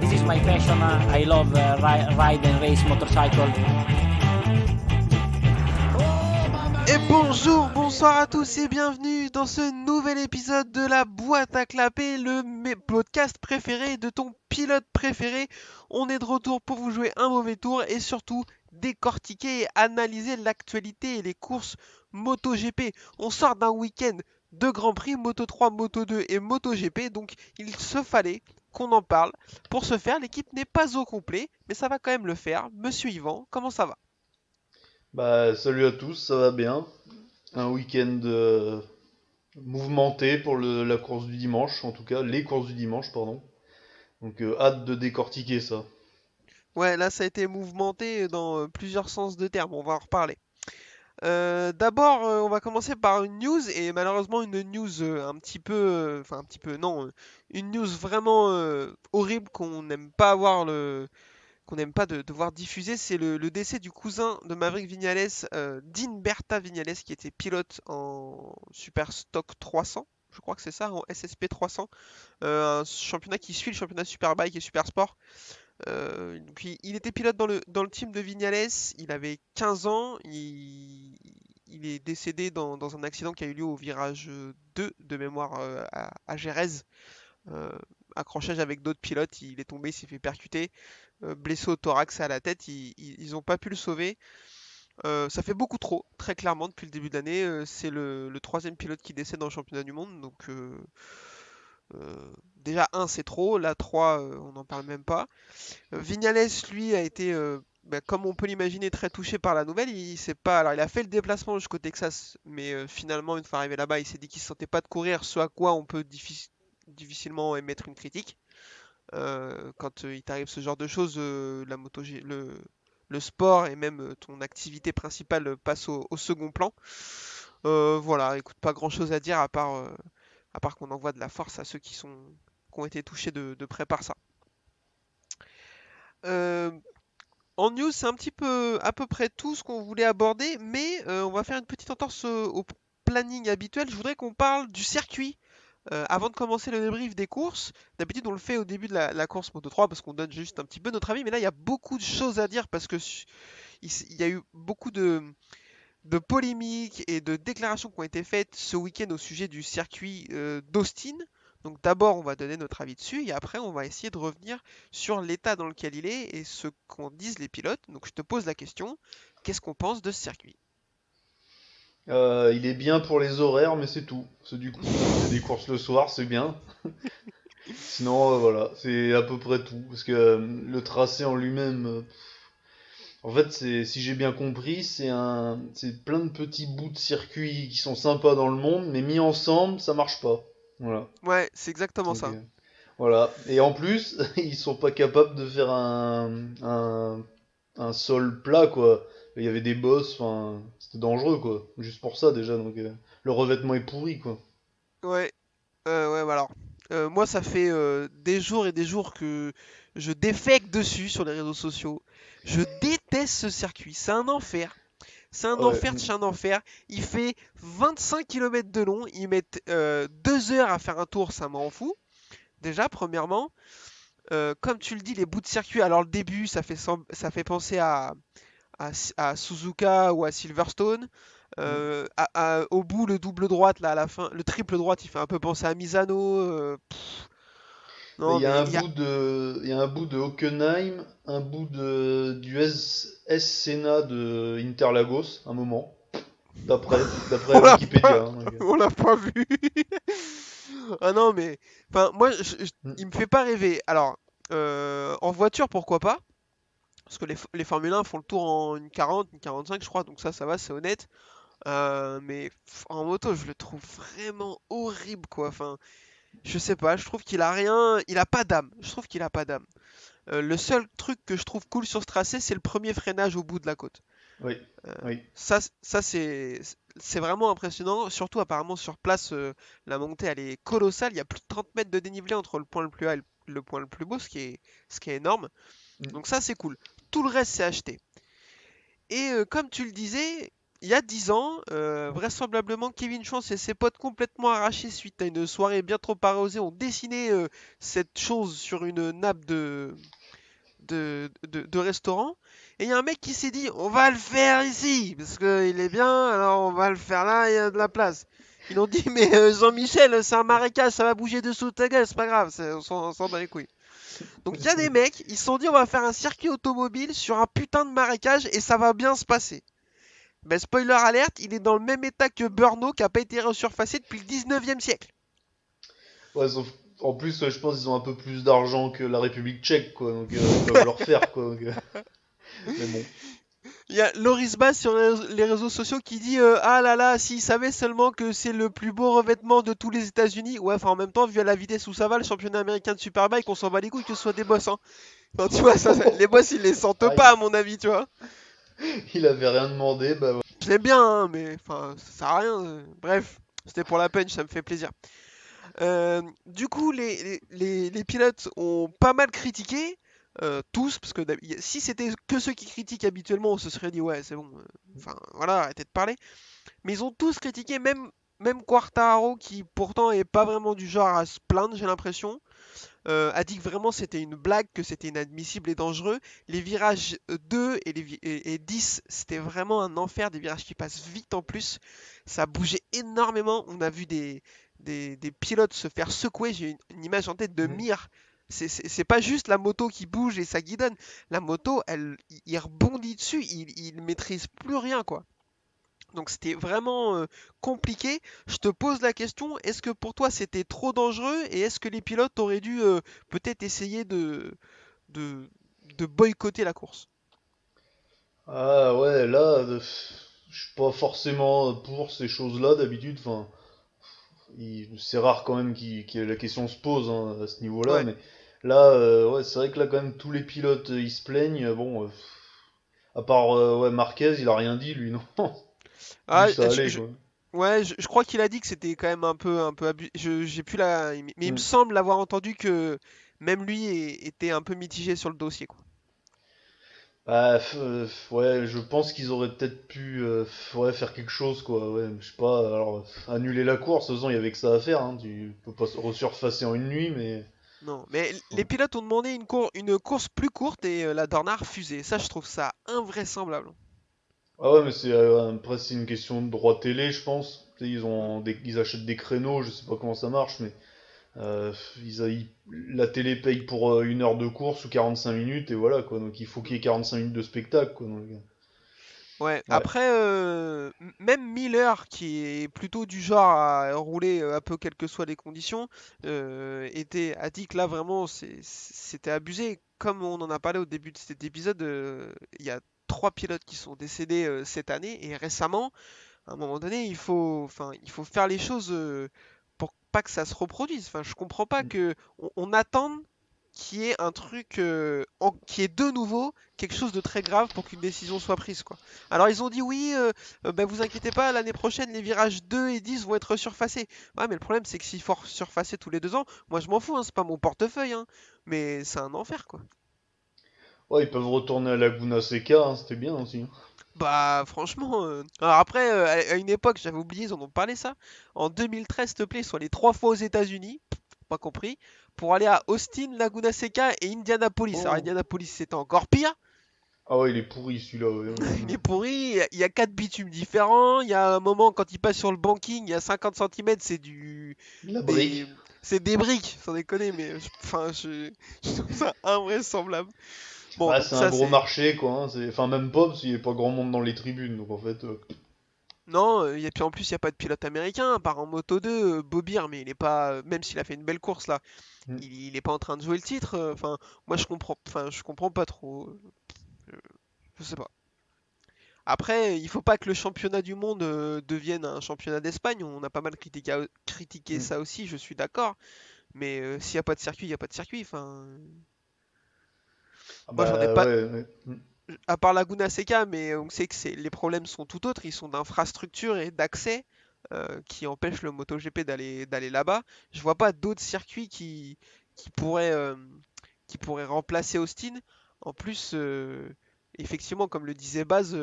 This is my passion. I love ride and race motorcycle. Et bonjour, bonsoir à tous et bienvenue dans ce nouvel épisode de la boîte à clapper, le podcast préféré de ton pilote préféré. On est de retour pour vous jouer un mauvais tour et surtout décortiquer et analyser l'actualité et les courses MotoGP. On sort d'un week-end de Grand Prix, Moto 3, Moto 2 et MotoGP, donc il se fallait qu'on en parle. Pour ce faire, l'équipe n'est pas au complet, mais ça va quand même le faire. Monsieur Yvan, comment ça va? Bah, salut à tous, ça va bien. Un week-end mouvementé pour la course du dimanche, en tout cas, les courses du dimanche, pardon. Donc, hâte de décortiquer ça. Ouais, là ça a été mouvementé dans plusieurs sens de terme, on va en reparler. D'abord, on va commencer par une news, et malheureusement une news un petit peu, enfin un petit peu, non, une news vraiment horrible qu'on n'aime pas avoir qu'on n'aime pas de voir diffuser, c'est le décès du cousin de Maverick Viñales, Dean Berta Viñales, qui était pilote en Super Stock 300, je crois que c'est ça, en SSP 300, un championnat qui suit le championnat Superbike et Supersport. Donc il était pilote dans le team de Vignales, il avait 15 ans, il est décédé dans un accident qui a eu lieu au virage 2 de mémoire à Jerez. Euh, Accrochage avec d'autres pilotes, il est tombé, il s'est fait percuter, blessé au thorax et à la tête, ils ont pas pu le sauver. Ça fait beaucoup trop, très clairement, depuis le début de l'année. C'est le troisième pilote qui décède dans le championnat du monde, donc déjà un c'est trop, là 3 on n'en parle même pas. Vignales, lui, a été, comme on peut l'imaginer, très touché par la nouvelle. Il sait pas, alors il a fait le déplacement jusqu'au Texas, mais finalement, une fois arrivé là-bas, il s'est dit qu'il ne se sentait pas de courir, ce à quoi on peut difficilement émettre une critique. Quand il t'arrive ce genre de choses, la moto, le sport et même ton activité principale passe au second plan. Voilà, écoute, pas grand-chose à dire à part qu'on envoie de la force à ceux qui ont été touchés de près par ça. Euh, En news, c'est un petit peu à peu près tout ce qu'on voulait aborder, mais on va faire une petite entorse au planning habituel. Je voudrais qu'on parle du circuit avant de commencer le débrief des courses. D'habitude, on le fait au début de la course Moto 3 parce qu'on donne juste un petit peu notre avis, mais là, il y a beaucoup de choses à dire parce que il y a eu beaucoup de polémiques et de déclarations qui ont été faites ce week-end au sujet du circuit d'Austin. Donc d'abord, on va donner notre avis dessus et après, on va essayer de revenir sur l'état dans lequel il est et ce qu'en disent les pilotes. Donc je te pose la question, qu'est-ce qu'on pense de ce circuit? Il est bien pour les horaires, mais c'est tout. C'est du coup, il y a des courses le soir, c'est bien. Sinon, voilà, c'est à peu près tout. Parce que le tracé en lui-même, en fait, si j'ai bien compris, c'est plein de petits bouts de circuit qui sont sympas dans le monde, mais mis ensemble, ça marche pas. Voilà. Ouais, c'est exactement Donc, ça. voilà. Et en plus, ils sont pas capables de faire un sol plat, quoi. Il y avait des bosses, enfin, c'était dangereux, quoi. Juste pour ça, déjà. Donc, le revêtement est pourri, quoi. Ouais, ouais, bah alors, moi, ça fait des jours et des jours que je défèque dessus sur les réseaux sociaux. Je déteste ce circuit, c'est un enfer. C'est un Ouais. enfer de chez un enfer. Il fait 25 km de long. Ils mettent 2 heures à faire un tour, ça m'en fout. Déjà, premièrement. Comme tu le dis, les bouts de circuit, alors le début, ça fait penser à Suzuka ou à Silverstone. Au bout, le double droite, là, à la fin, le triple droite, il fait un peu penser à Misano. Mais Non, mais il y a. il y a un bout de Hockenheim, un bout du S Senna de Interlagos, un moment. D'après On l'a pas, Wikipédia, hein, donc, on l'a pas vu. Ah non, mais. Enfin, moi, il me fait pas rêver. Alors, en voiture, pourquoi pas? Parce que les Formule 1 font le tour en une 40, une 45, je crois, donc ça va, c'est honnête. Mais en moto, je le trouve vraiment horrible, quoi. Enfin, je sais pas, je trouve qu'il a rien, il a pas d'âme. Je trouve qu'il a pas d'âme. Le seul truc que je trouve cool sur ce tracé, c'est le premier freinage au bout de la côte. oui, Euh, oui. ça c'est vraiment impressionnant. Surtout, apparemment, sur place, la montée, elle est colossale. Il y a plus de 30 mètres de dénivelé entre le point le plus haut et le point le plus beau, ce qui est énorme. Mm. Donc ça, c'est cool. Tout le reste, c'est acheté. Et comme tu le disais, il y a 10 ans, vraisemblablement, Kevin Schwantz et ses potes complètement arrachés suite à une soirée bien trop arrosée ont dessiné cette chose sur une nappe de restaurant. Et il y a un mec qui s'est dit, on va le faire ici, parce qu'il est bien, alors on va le faire là, il y a de la place. Ils ont dit, mais Jean-Michel, c'est un marécage, ça va bouger dessous de ta gueule, c'est pas grave, on s'en bat les couilles. Donc il y a des mecs, ils se sont dit, on va faire un circuit automobile sur un putain de marécage et ça va bien se passer. Ben spoiler alerte, il est dans le même état que Brno qui a pas été resurfacé depuis le 19e siècle. Ouais, en plus, je pense qu'ils ont un peu plus d'argent que la République tchèque, quoi. Donc, ils peuvent le refaire, quoi. Mais bon. Il y a Loris Bass sur les réseaux sociaux qui dit ah là là, s'il savait seulement que c'est le plus beau revêtement de tous les États-Unis. Ouais, enfin en même temps, vu à la vitesse où ça va, le championnat américain de Superbike, on s'en bat les couilles que ce soit des boss. Hein. Enfin, tu vois, les boss ils les sentent Ah, pas, à mon avis, tu vois. il avait rien demandé, bah ouais. Je l'aime bien, hein, mais enfin, ça sert à rien. Bref, c'était pour la punch, ça me fait plaisir. Du coup, les pilotes ont pas mal critiqué, tous, parce que si c'était que ceux qui critiquent habituellement, on se serait dit ouais, c'est bon, enfin voilà, arrêtez de parler. Mais ils ont tous critiqué, même Quartararo, qui pourtant est pas vraiment du genre à se plaindre, j'ai l'impression, a dit que vraiment c'était une blague, que c'était inadmissible et dangereux. Les virages 2 et 10, c'était vraiment un enfer, des virages qui passent vite en plus. Ça bougeait énormément. On a vu des pilotes se faire secouer. J'ai une image en tête de Mm. Mir. C'est pas juste la moto qui bouge et ça guidonne. La moto, il rebondit dessus, il maîtrise plus rien, quoi. Donc c'était vraiment compliqué. Je te pose la question, est-ce que pour toi c'était trop dangereux et est-ce que les pilotes auraient dû peut-être essayer de, de boycotter la course? Ah ouais, là, je suis pas forcément pour ces choses-là d'habitude. Enfin, c'est rare quand même que la question se pose hein, à ce niveau-là, Ouais. mais là, ouais, c'est vrai que là quand même tous les pilotes ils se plaignent. Bon, à part ouais, Marquez, il a rien dit lui, non? Lui Ah, ça allait quoi. ouais, je crois qu'il a dit que c'était quand même un peu abusé. J'ai plus mais il me Hmm. semble avoir entendu que même lui était un peu mitigé sur le dossier, quoi. Bah, ouais, je pense qu'ils auraient peut-être pu ouais, faire quelque chose, quoi. Ouais, je sais pas, alors, annuler la course, de toute façon, il y avait que ça à faire, hein. Tu peux pas se resurfacer en une nuit, mais. Non, mais les Enfin, pilotes ont demandé une course plus courte et la Dorna a refusé. Ça, je trouve ça invraisemblable. ah ouais, mais après, c'est une question de droit télé, je pense. Tu sais, Mm. ils achètent des créneaux, je sais pas comment ça marche, mais euh, la télé paye pour 1 heure de course ou 45 minutes, et voilà, quoi. Donc il faut qu'il y ait 45 minutes de spectacle, quoi. Donc, Ouais, ouais. après, même Miller, qui est plutôt du genre à rouler un peu quelles que soient les conditions, a dit que là vraiment c'était abusé. Comme on en a parlé au début de cet épisode, il y a 3 pilotes qui sont décédés cette année et récemment. À un moment donné, enfin, il faut faire les choses pour pas que ça se reproduise. Enfin, je comprends pas que on attende qu'il y ait un truc qui est de nouveau quelque chose de très grave pour qu'une décision soit prise, quoi. Alors ils ont dit oui, bah, vous inquiétez pas, l'année prochaine les virages 2 et 10 vont être surfacés. Ouais, mais le problème c'est que s'il faut surfacer tous les 2 ans, moi je m'en fous, hein, c'est pas mon portefeuille, hein, mais c'est un enfer, quoi. Ouais, ils peuvent retourner à Laguna Seca, hein, c'était bien aussi, hein. Bah franchement, alors après, à une époque, j'avais oublié, ils en ont parlé ça. En 2013, s'il te plaît, ils sont allés 3 fois aux États-Unis, pas compris, pour aller à Austin, Laguna Seca et Indianapolis. Alors Oh. Indianapolis, c'était encore pire. Ah ouais, il est pourri celui-là, ouais. Il est pourri, il y a 4 bitumes différents. Il y a un moment, quand il passe sur le banking, il y a 50 centimètres, La des, brique. c'est des briques, sans déconner, mais enfin, je trouve ça invraisemblable. Bon, Bah, donc c'est un ça, gros c'est. marché, quoi, hein. Enfin, même pas, parce qu'il n'y a pas grand monde dans les tribunes, donc en fait. Non, et puis en plus, il n'y a pas de pilote américain, à part en Moto 2, Bobir, mais il est pas, même s'il a fait une belle course là, Hmm. il est pas en train de jouer le titre. Enfin, moi je comprends pas trop. euh, je sais pas. Après, il faut pas que le championnat du monde devienne un championnat d'Espagne. On a pas mal critiqué Hmm. ça aussi, je suis d'accord. Mais s'il n'y a pas de circuit, il n'y a pas de circuit. Enfin, Ah moi j'en ai bah pas, ouais, ouais. Hmm. à part Laguna Seca, mais on sait que les problèmes sont tout autres, ils sont d'infrastructure et d'accès qui empêchent le MotoGP d'aller là-bas. Je vois pas d'autres circuits qui pourraient, euh, qui pourraient remplacer Austin. En plus, effectivement, comme le disait Baz,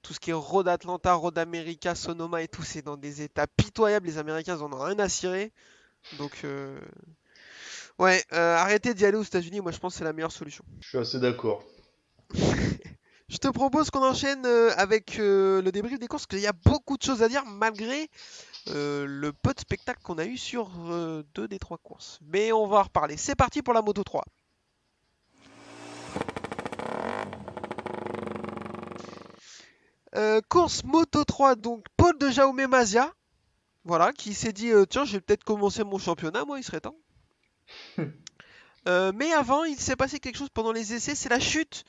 tout ce qui est Road Atlanta, Road America, Sonoma et tout, c'est dans des états pitoyables. Les Américains, ils en ont rien à cirer. Donc, ouais, arrêtez d'y aller aux États-Unis. Moi, je pense que c'est la meilleure solution. Je suis assez d'accord. Je te propose qu'on enchaîne avec le débrief des courses, parce qu'il y a beaucoup de choses à dire malgré le peu de spectacle qu'on a eu sur deux des trois courses. Mais on va en reparler. C'est parti pour la Moto 3. Course Moto 3, donc Paul de Jaume Mazia, voilà, qui s'est dit tiens, je vais peut-être commencer mon championnat, moi, il serait temps. Mais avant, il s'est passé quelque chose pendant les essais, c'est la chute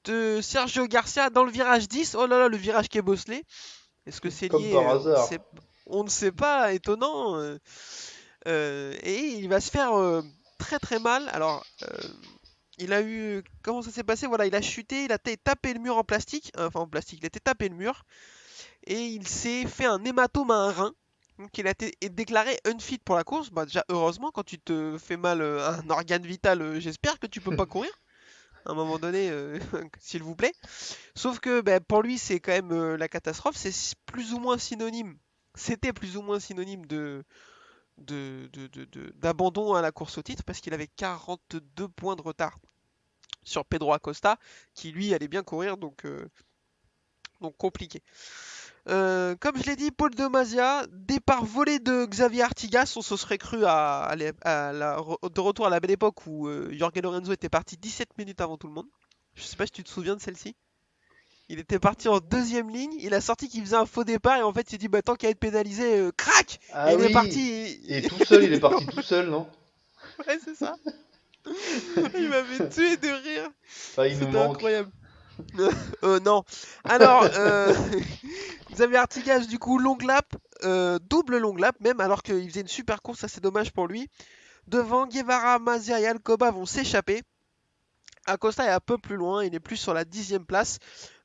de Sergio Garcia dans le virage 10. Oh là là, le virage qui est bosselé. Est-ce que c'est Comme lié par hasard. On ne sait pas, étonnant. Et il va se faire très très mal. Alors, il a eu. Comment ça s'est passé? Voilà, il a chuté, il a tapé le mur en plastique. Enfin, en plastique, il a été tapé le mur. Et il s'est fait un hématome à un rein. Donc, il a été déclaré unfit pour la course. Bah, déjà, heureusement, quand tu te fais mal à un organe vital, j'espère que tu peux pas courir. À un moment donné, s'il vous plaît. Sauf que bah, pour lui, c'est quand même la catastrophe. C'est plus ou moins synonyme. C'était plus ou moins synonyme d'abandon à la course au titre parce qu'il avait 42 points de retard sur Pedro Acosta qui lui allait bien courir donc compliqué. Comme je l'ai dit, Paul de Mazia, départ volé de Xavier Artigas, on se serait cru de retour à la belle époque où Jorge Lorenzo était parti 17 minutes avant tout le monde. Je sais pas si tu te souviens de celle-ci. Il était parti en deuxième ligne, il a sorti qu'il faisait un faux départ et en fait il s'est dit bah tant qu'à être pénalisé, crac. Et Ah il est oui! parti. Et tout seul, il est parti tout seul, non? Ouais, c'est ça. Il m'avait tué de rire. Ah, il nous C'était manque. incroyable. Non. Alors, Xavier Artigas, du coup, long lap, double long lap, même alors qu'il faisait une super course, ça c'est dommage pour lui. Devant, Guevara, Mazia et Alcoba vont s'échapper. Acosta est un peu plus loin, il est plus sur la 10e place.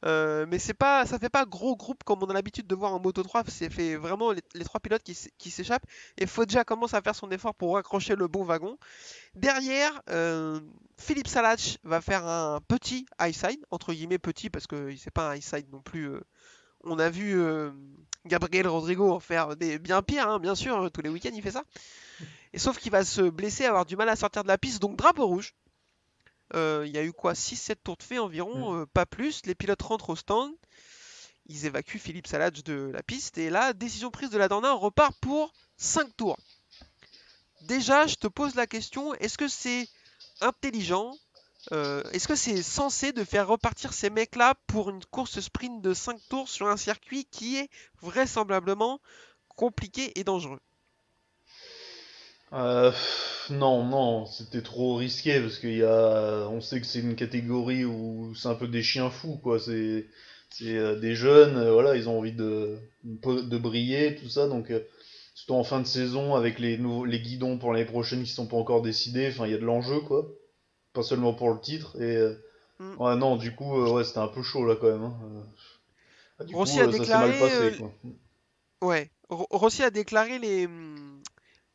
Mais ça fait pas gros groupe comme on a l'habitude de voir en Moto 3. C'est fait vraiment les trois pilotes qui s'échappent. Et Foggia commence à faire son effort pour raccrocher le bon wagon. Derrière, Philippe Salach va faire un petit high side, entre guillemets petit parce que c'est pas un high side non plus. On a vu Gabriel Rodrigo en faire des bien pires, hein, bien sûr, tous les week-ends il fait ça. Et sauf qu'il va se blesser, avoir du mal à sortir de la piste, donc drapeau rouge. Il y a eu quoi 6-7 tours de fait environ, pas plus. Les pilotes rentrent au stand, ils évacuent Philippe Salach de la piste, et là, décision prise de la Dorna, on repart pour 5 tours. Déjà, je te pose la question, est-ce que c'est intelligent? Est-ce que c'est censé de faire repartir ces mecs-là pour une course sprint de 5 tours sur un circuit qui est vraisemblablement compliqué et dangereux? Non, non, c'était trop risqué parce on sait que c'est une catégorie où c'est un peu des chiens fous, quoi. C'est des jeunes, voilà, ils ont envie de briller, tout ça, donc surtout en fin de saison avec les guidons pour l'année prochaine qui sont pas encore décidés. Enfin, il y a de l'enjeu, quoi. Pas seulement pour le titre. Et Hmm. ouais, non, du coup, ouais, c'était un peu chaud là quand même, hein. Du Rossi coup, a ça s'est mal déclaré, passé, quoi. ouais, Rossi a déclaré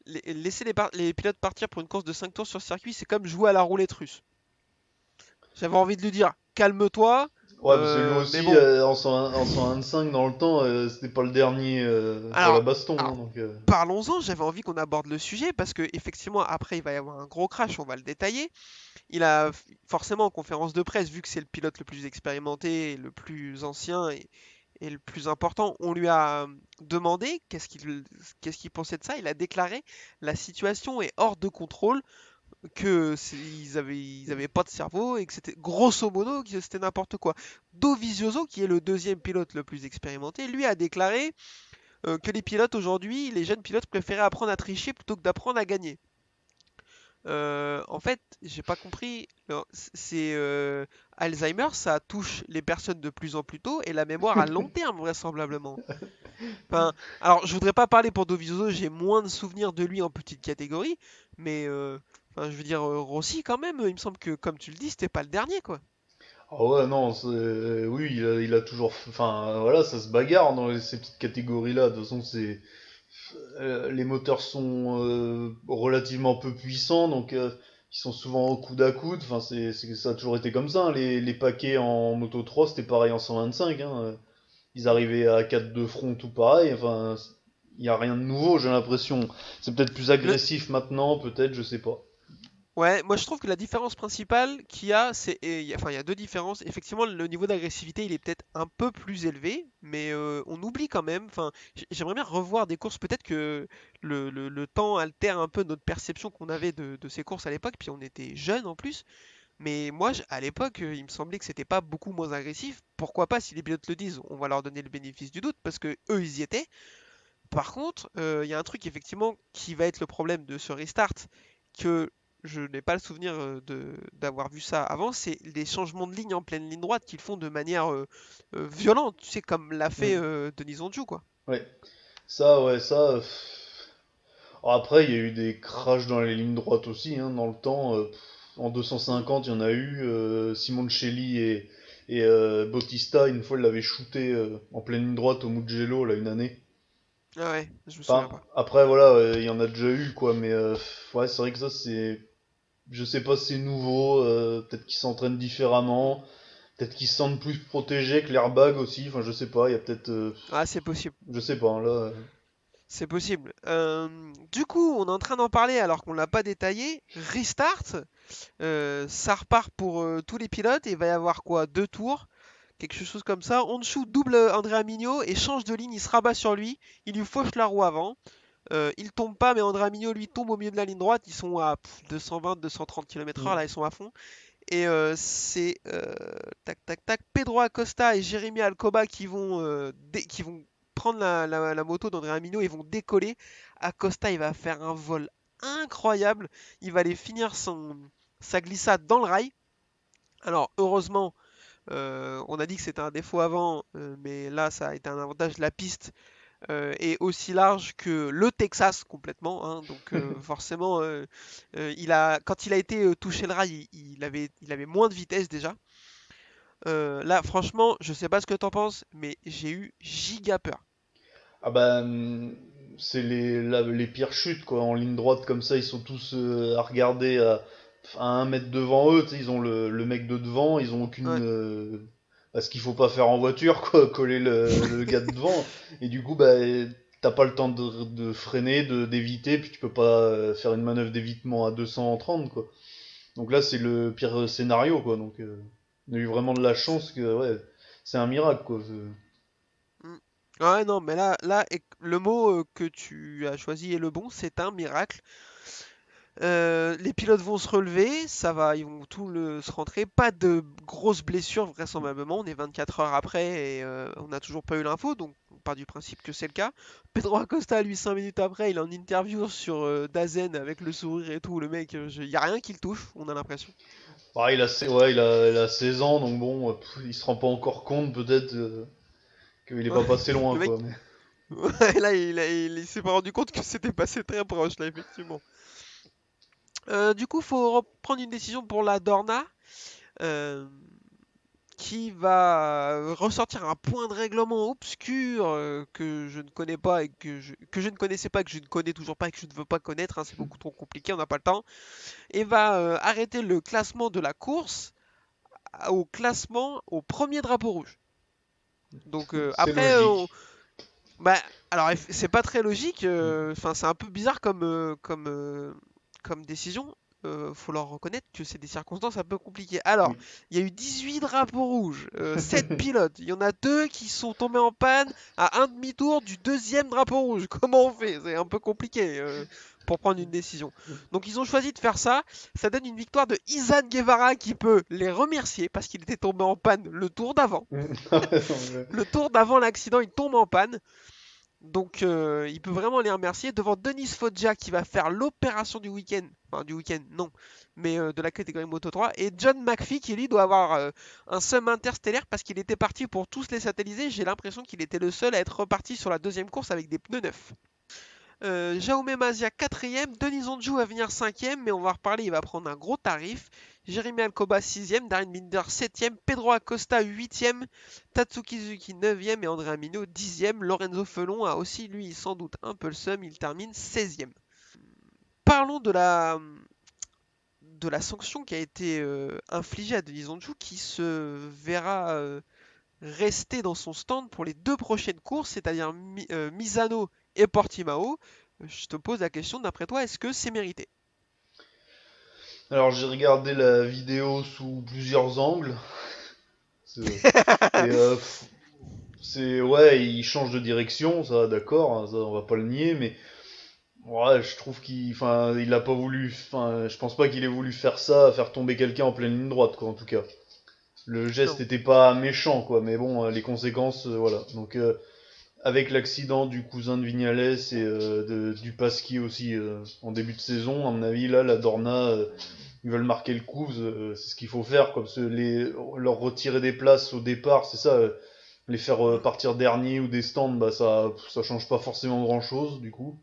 laisser les pilotes partir pour une course de 5 tours sur circuit, c'est comme jouer à la roulette russe. J'avais envie de lui dire, calme-toi, Ouais, parce que lui mais aussi, bon. en 125 dans le temps, c'était pas le dernier pour la Alors, baston, hein, alors, donc. parlons-en, j'avais envie qu'on aborde le sujet parce que effectivement après il va y avoir un gros crash, on va le détailler. Il a forcément en conférence de presse, vu que c'est le pilote le plus expérimenté, le plus ancien et le plus important, on lui a demandé qu'est-ce qu'il pensait de ça. Il a déclaré la situation est hors de contrôle, ils avaient pas de cerveau et que c'était grosso modo que c'était n'importe quoi. Dovizioso, qui est le deuxième pilote le plus expérimenté, lui a déclaré que les pilotes aujourd'hui, les jeunes pilotes préféraient apprendre à tricher plutôt que d'apprendre à gagner. En fait, j'ai pas compris. Non, c'est Alzheimer, ça touche les personnes de plus en plus tôt et la mémoire à long terme vraisemblablement. Enfin, alors je voudrais pas parler pour Dovizioso, j'ai moins de souvenirs de lui en petite catégorie, mais enfin, je veux dire Rossi quand même. Il me semble que comme tu le dis, c'était pas le dernier quoi. Ah ouais, non, oui, il a toujours. Enfin, voilà, ça se bagarre dans ces petites catégories-là. De toute façon, les moteurs sont relativement peu puissants, donc ils sont souvent au coude à coude. Enfin, ça a toujours été comme ça, hein. Les paquets en Moto 3, c'était pareil en 125, hein. ils arrivaient à 4 de front, tout pareil. Enfin, il y a rien de nouveau, j'ai l'impression. C'est peut-être plus Le, agressif maintenant, peut-être, je sais pas. Ouais, moi je trouve que la différence principale qu'il y a, enfin il y a deux différences. Effectivement, le niveau d'agressivité il est peut-être un peu plus élevé, mais on oublie quand même. Enfin, j'aimerais bien revoir des courses. Peut-être que le temps altère un peu notre perception qu'on avait de ces courses à l'époque, puis on était jeunes en plus. Mais moi, à l'époque, il me semblait que c'était pas beaucoup moins agressif. Pourquoi pas, si les pilotes le disent, on va leur donner le bénéfice du doute, parce que eux ils y étaient. Par contre, il y a un truc effectivement qui va être le problème de ce restart, que je n'ai pas le souvenir d'avoir vu ça avant, c'est les changements de ligne en pleine ligne droite qu'ils font de manière violente, tu sais, comme l'a fait Hmm. Denis Onju, quoi. Ouais, ça, ouais, ça. Alors après, il y a eu des crashs dans les lignes droites aussi, hein, dans le temps. En Mm. 250, il y en a eu. Simoncelli et Bautista, une fois, ils l'avaient shooté en pleine ligne droite au Mugello, là, une année. Ah ouais, je me souviens Enfin, pas. après, voilà, il y en a déjà eu, quoi. Mais ouais, c'est vrai que ça, c'est. Je sais pas si c'est nouveau. Peut-être qu'ils s'entraînent différemment. Peut-être qu'ils se sentent plus protégés que l'airbag aussi. Enfin, je sais pas. Il y a peut-être. Ah, c'est possible. Je sais pas, hein, là. C'est possible. Du coup, on est en train d'en parler alors qu'on l'a pas détaillé. Restart, ça repart pour tous les pilotes et il va y avoir quoi? Deux tours, quelque chose comme ça. Honshu double Andrea Mignot et change de ligne, il se rabat sur lui, il lui fauche la roue avant. Il tombe pas, mais Andrea Mignot lui tombe au milieu de la ligne droite. Ils sont à 220-230 km/h, Hmm. là ils sont à fond. Et c'est tac tac tac Pedro Acosta et Jérémy Alcoba qui vont prendre la moto d'Andrea Mignot et vont décoller. Acosta il va faire un vol incroyable. Il va aller finir sa glissade dans le rail. Alors heureusement, on a dit que c'était un défaut avant, mais là ça a été un avantage. La piste est aussi large que le Texas complètement, hein, donc forcément, quand il a été touché le rail, il avait moins de vitesse déjà. Là, franchement, je sais pas ce que t'en penses, mais j'ai eu giga peur. Ah bah, c'est les pires chutes, quoi. En ligne droite, comme ça, ils sont tous à regarder à 1 mètre devant eux. Tu sais, ils ont le mec de devant, ils ont aucune. Ouais. Bah, ce qu'il faut pas faire en voiture, quoi, coller le gars de devant. Et du coup, bah, t'as pas le temps de freiner, d'éviter, puis tu peux pas faire une manœuvre d'évitement à 230, quoi. Donc là, c'est le pire scénario, quoi. Donc, on a eu vraiment de la chance que, ouais, c'est un miracle, quoi. Mm. Ouais, non, mais là, le mot que tu as choisi est le bon, c'est un miracle. Les pilotes vont se relever, ça va, ils vont se rentrer. Pas de grosses blessures vraisemblablement. On est 24 heures après et on n'a toujours pas eu l'info, donc on part du principe que c'est le cas. Pedro Acosta, lui, 5 minutes après, il est en interview sur Dazen avec le sourire et tout. Le mec, il y a rien qui le touche, on a l'impression. Pareil, ouais, il a 16 ans, donc bon, il se rend pas encore compte peut-être qu'il est Ouais, pas passé loin, le mec, quoi. Mais... ouais, là, il s'est pas rendu compte que c'était passé très proche, là, effectivement. Du coup, faut reprendre une décision pour la Dorna. Euh, qui va ressortir un point de règlement obscur que je ne connais pas et que je ne connaissais pas, que je ne connais toujours pas et que je ne veux pas connaître, hein, c'est beaucoup trop compliqué, on n'a pas le temps, et va arrêter le classement de la course au classement au premier drapeau rouge. Donc C'est après, logique. bah, alors c'est pas très logique, enfin c'est un peu bizarre comme décision. Faut leur reconnaître que c'est des circonstances un peu compliquées. Alors, Oui. il y a eu 18 drapeaux rouges, 7 pilotes. Il y en a deux qui sont tombés en panne à un demi-tour du deuxième drapeau rouge. Comment on fait? C'est un peu compliqué pour prendre une décision. Donc ils ont choisi de faire ça. Ça donne une victoire de Izan Guevara qui peut les remercier parce qu'il était tombé en panne le tour d'avant. Le tour d'avant l'accident, il tombe en panne. Donc il peut vraiment les remercier devant Denis Foggia qui va faire l'opération du week-end. Enfin du week-end non, mais de la catégorie Moto 3. Et John McPhee qui lui doit avoir un seum interstellaire parce qu'il était parti pour tous les satelliser. J'ai l'impression qu'il était le seul à être reparti sur la deuxième course avec des pneus neufs. Jaume Mazia 4ème, Denis Onju va venir 5ème, mais on va reparler, il va prendre un gros tarif. Jérémy Alcoba 6ème, Darren Binder 7ème, Pedro Acosta 8ème, Tatsuki Suzuki 9ème et Andrea Mino 10ème. Lorenzo Felon a aussi lui sans doute un peu le seum, il termine 16ème. Parlons de la sanction qui a été infligée à Denis Onju qui se verra rester dans son stand pour les 2 prochaines courses, c'est-à-dire Misano et Portimao. Je te pose la question, d'après toi, est-ce que c'est mérité? Alors j'ai regardé la vidéo sous plusieurs angles. C'est- Et ouais, il change de direction, ça d'accord, hein, ça on va pas le nier, mais ouais, je trouve il a pas voulu, je pense pas qu'il ait voulu faire ça, faire tomber quelqu'un en pleine ligne droite, quoi, en tout cas. Le geste Non. était pas méchant, quoi, mais bon, les conséquences, voilà. Donc avec l'accident du cousin de Vignales et du Pasquier aussi en début de saison, à mon avis, là, la Dorna, ils veulent marquer le coup, c'est ce qu'il faut faire, comme leur retirer des places au départ, c'est ça, les faire Mm. partir dernier ou des stands, bah ça change pas forcément grand chose du coup.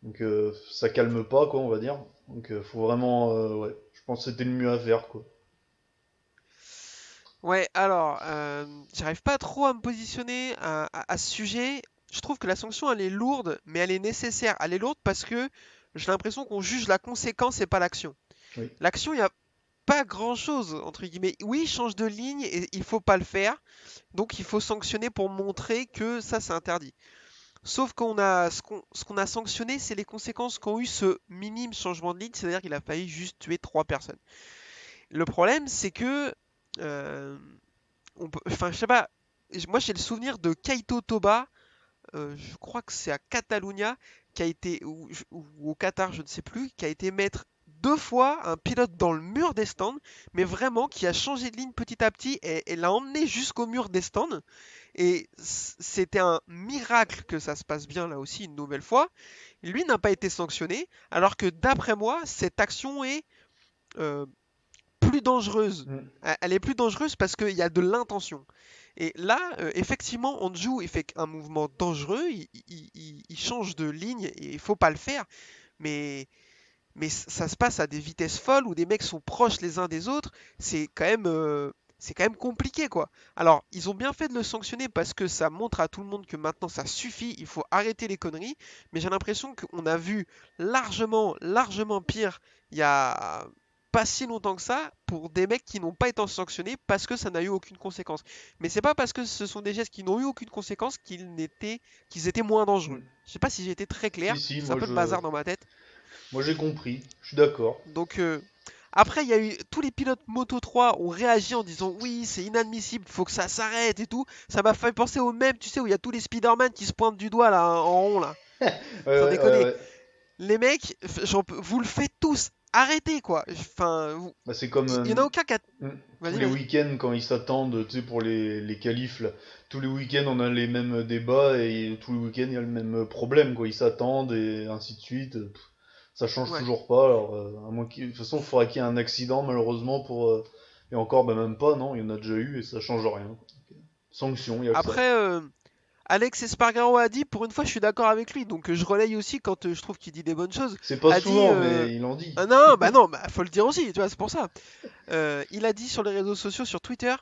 Donc ça calme pas, quoi, on va dire. Donc faut vraiment, ouais, je pense que c'était le mieux à faire, quoi. Ouais, alors, j'arrive pas trop à me positionner à ce sujet. Je trouve que la sanction, elle est lourde, mais elle est nécessaire. Elle est lourde parce que j'ai l'impression qu'on juge la conséquence et pas l'action. Oui. L'action, il n'y a pas grand-chose, entre guillemets. Oui, il change de ligne et il faut pas le faire. Donc, il faut sanctionner pour montrer que ça, c'est interdit. Sauf ce qu'on a sanctionné, c'est les conséquences qu'ont eu ce minime changement de ligne, c'est-à-dire qu'il a failli juste tuer 3 personnes. Le problème, c'est que euh, enfin, je sais pas. Moi, j'ai le souvenir de Kaito Toba. Je crois que c'est à Catalunya qui a été ou au Qatar, je ne sais plus, qui a été mettre 2 fois un pilote dans le mur des stands, mais vraiment qui a changé de ligne petit à petit et l'a emmené jusqu'au mur des stands. Et c'était un miracle que ça se passe bien là aussi une nouvelle fois. Lui n'a pas été sanctionné, alors que d'après moi, cette action est euh, plus dangereuse. Mm. Elle est plus dangereuse parce qu'il y a de l'intention. Et là, effectivement, Anju, il fait un mouvement dangereux, il change de ligne et il faut pas le faire. Mais, mais ça se passe à des vitesses folles où des mecs sont proches les uns des autres. C'est quand même compliqué, quoi. Alors, ils ont bien fait de le sanctionner parce que ça montre à tout le monde que maintenant ça suffit, il faut arrêter les conneries. Mais j'ai l'impression qu'on a vu largement, largement pire il y a pas si longtemps que ça pour des mecs qui n'ont pas été sanctionnés parce que ça n'a eu aucune conséquence. Mais c'est pas parce que ce sont des gestes qui n'ont eu aucune conséquence qu'ils étaient moins dangereux. Mm. Je sais pas si j'ai été très Si, clair, si, c'est un peu le bazar dans ma tête. moi j'ai compris, je suis d'accord. Donc après, il y a eu tous les pilotes Moto 3 ont réagi en disant oui, c'est inadmissible, faut que ça s'arrête et tout. Ça m'a fait penser au même, tu sais, où il y a tous les Spider-Man qui se pointent du doigt là en rond là. Ouais, Sans ouais, ouais, déconner. ouais. Les mecs, vous le faites tous. Arrêtez quoi. Enfin, Bah, c'est comme il y en a aucun qui a. mm, tous Vas-y, les vas-y. week-ends quand ils s'attendent, tu sais, pour les qualifs, là. Tous les week-ends on a les mêmes débats et tous les week-ends il y a le même problème, quoi. Ils s'attendent et ainsi de suite. Ça change Ouais. toujours pas. Alors, à moins de toute façon, il faudra qu'il y ait un accident malheureusement pour. Et encore, bah, même pas, non, il y en a déjà eu et ça change rien. Sanction, il y a que ça. Après, Alex Espargaro a dit, pour une fois, je suis d'accord avec lui, donc je relaye aussi quand je trouve qu'il dit des bonnes choses. C'est pas A dit, souvent, mais il en dit. ah non, bah non, bah faut le dire aussi, tu vois, c'est pour ça. Il a dit sur les réseaux sociaux, sur Twitter,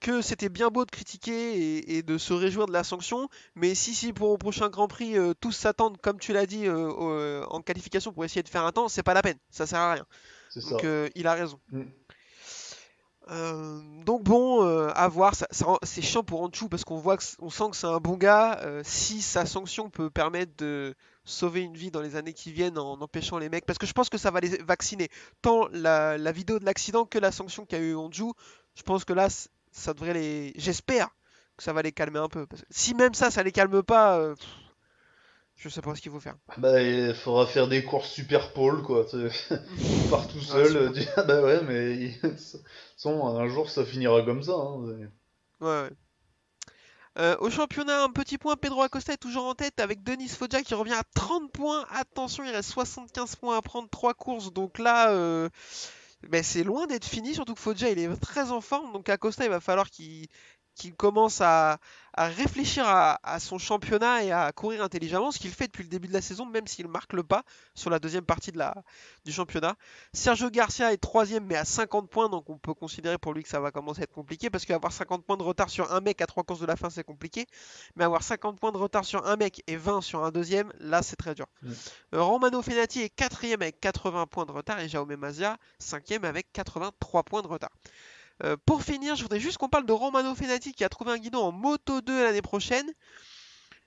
que c'était bien beau de critiquer et de se réjouir de la sanction, mais si pour au prochain Grand Prix tous s'attendent, comme tu l'as dit, en qualification pour essayer de faire un temps, c'est pas la peine, ça sert à rien. C'est Donc ça. il a raison. Mm. Donc bon, à voir, c'est chiant pour Anchu parce on sent que c'est un bon gars. Si sa sanction peut permettre de sauver une vie dans les années qui viennent en empêchant les mecs, parce que je pense que ça va les vacciner. Tant la vidéo de l'accident que la sanction qu'a eu Anju, je pense que là, ça devrait les. J'espère que ça va les calmer un peu. Parce que si même ça les calme pas, je sais pas ce qu'il faut faire. Bah, il faudra faire des courses super pôle, quoi. Il part tout Ouais, seul. Ah bah ouais, mais un jour ça finira comme ça. Hein. ouais. Au championnat, un petit point, Pedro Acosta est toujours en tête avec Denis Foggia qui revient à 30 points. Attention, il reste 75 points à prendre, 3 courses. Donc là, ben, c'est loin d'être fini, surtout que Foggia il est très en forme. Donc Acosta, il va falloir qu'il commence à réfléchir à son championnat et à courir intelligemment, ce qu'il fait depuis le début de la saison, même s'il marque le pas sur la deuxième partie du championnat. Sergio Garcia est troisième, mais à 50 points, donc on peut considérer pour lui que ça va commencer à être compliqué, parce qu'avoir 50 points de retard sur un mec à 3 courses de la fin, c'est compliqué, mais avoir 50 points de retard sur un mec et 20 sur un deuxième, là, c'est très dur. Mm. Romano Fenati est quatrième avec 80 points de retard, et Jaume Mazia, cinquième avec 83 points de retard. Pour finir, je voudrais juste qu'on parle de Romano Fenati qui a trouvé un guidon en Moto 2 l'année prochaine.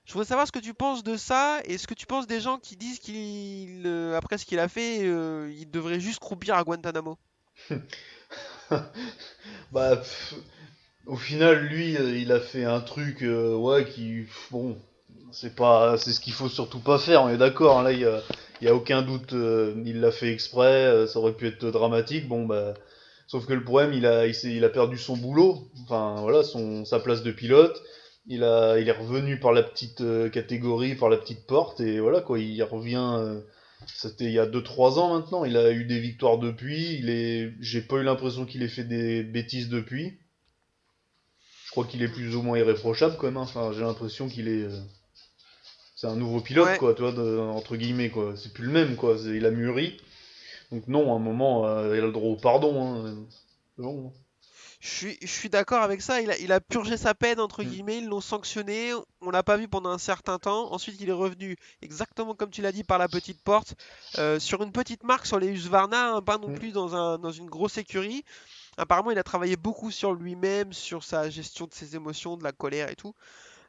Je voudrais savoir ce que tu penses de ça et ce que tu penses des gens qui disent après ce qu'il a fait, il devrait juste croupir à Guantanamo. Bah, au final, lui, il a fait un truc, ouais, bon, c'est ce qu'il faut surtout pas faire, on est d'accord, hein, là, il y a aucun doute, il l'a fait exprès, ça aurait pu être dramatique, bon, bah, sauf que le problème, il a perdu son boulot, enfin, voilà, sa place de pilote, il est revenu par la petite catégorie, par la petite porte, et voilà, quoi, il revient, c'était il y a 2 3 ans maintenant, il a eu des victoires depuis, j'ai pas eu l'impression qu'il ait fait des bêtises depuis. Je crois qu'il est plus ou moins irréprochable quand même, hein. Enfin, j'ai l'impression qu'il est. C'est un nouveau pilote, Ouais, quoi, tu vois, entre guillemets, quoi. C'est plus le même, quoi. Il a mûri. Donc, non, à un moment, il a le droit au pardon, hein. C'est bon, hein. je suis d'accord avec ça. Il a purgé sa peine, entre Mm. guillemets, ils l'ont sanctionné, on l'a pas vu pendant un certain temps. Ensuite, il est revenu, exactement comme tu l'as dit, par la petite porte, sur une petite marque, sur les Husqvarna, hein, pas non Mm. plus dans une grosse écurie. Apparemment, il a travaillé beaucoup sur lui-même, sur sa gestion de ses émotions, de la colère et tout.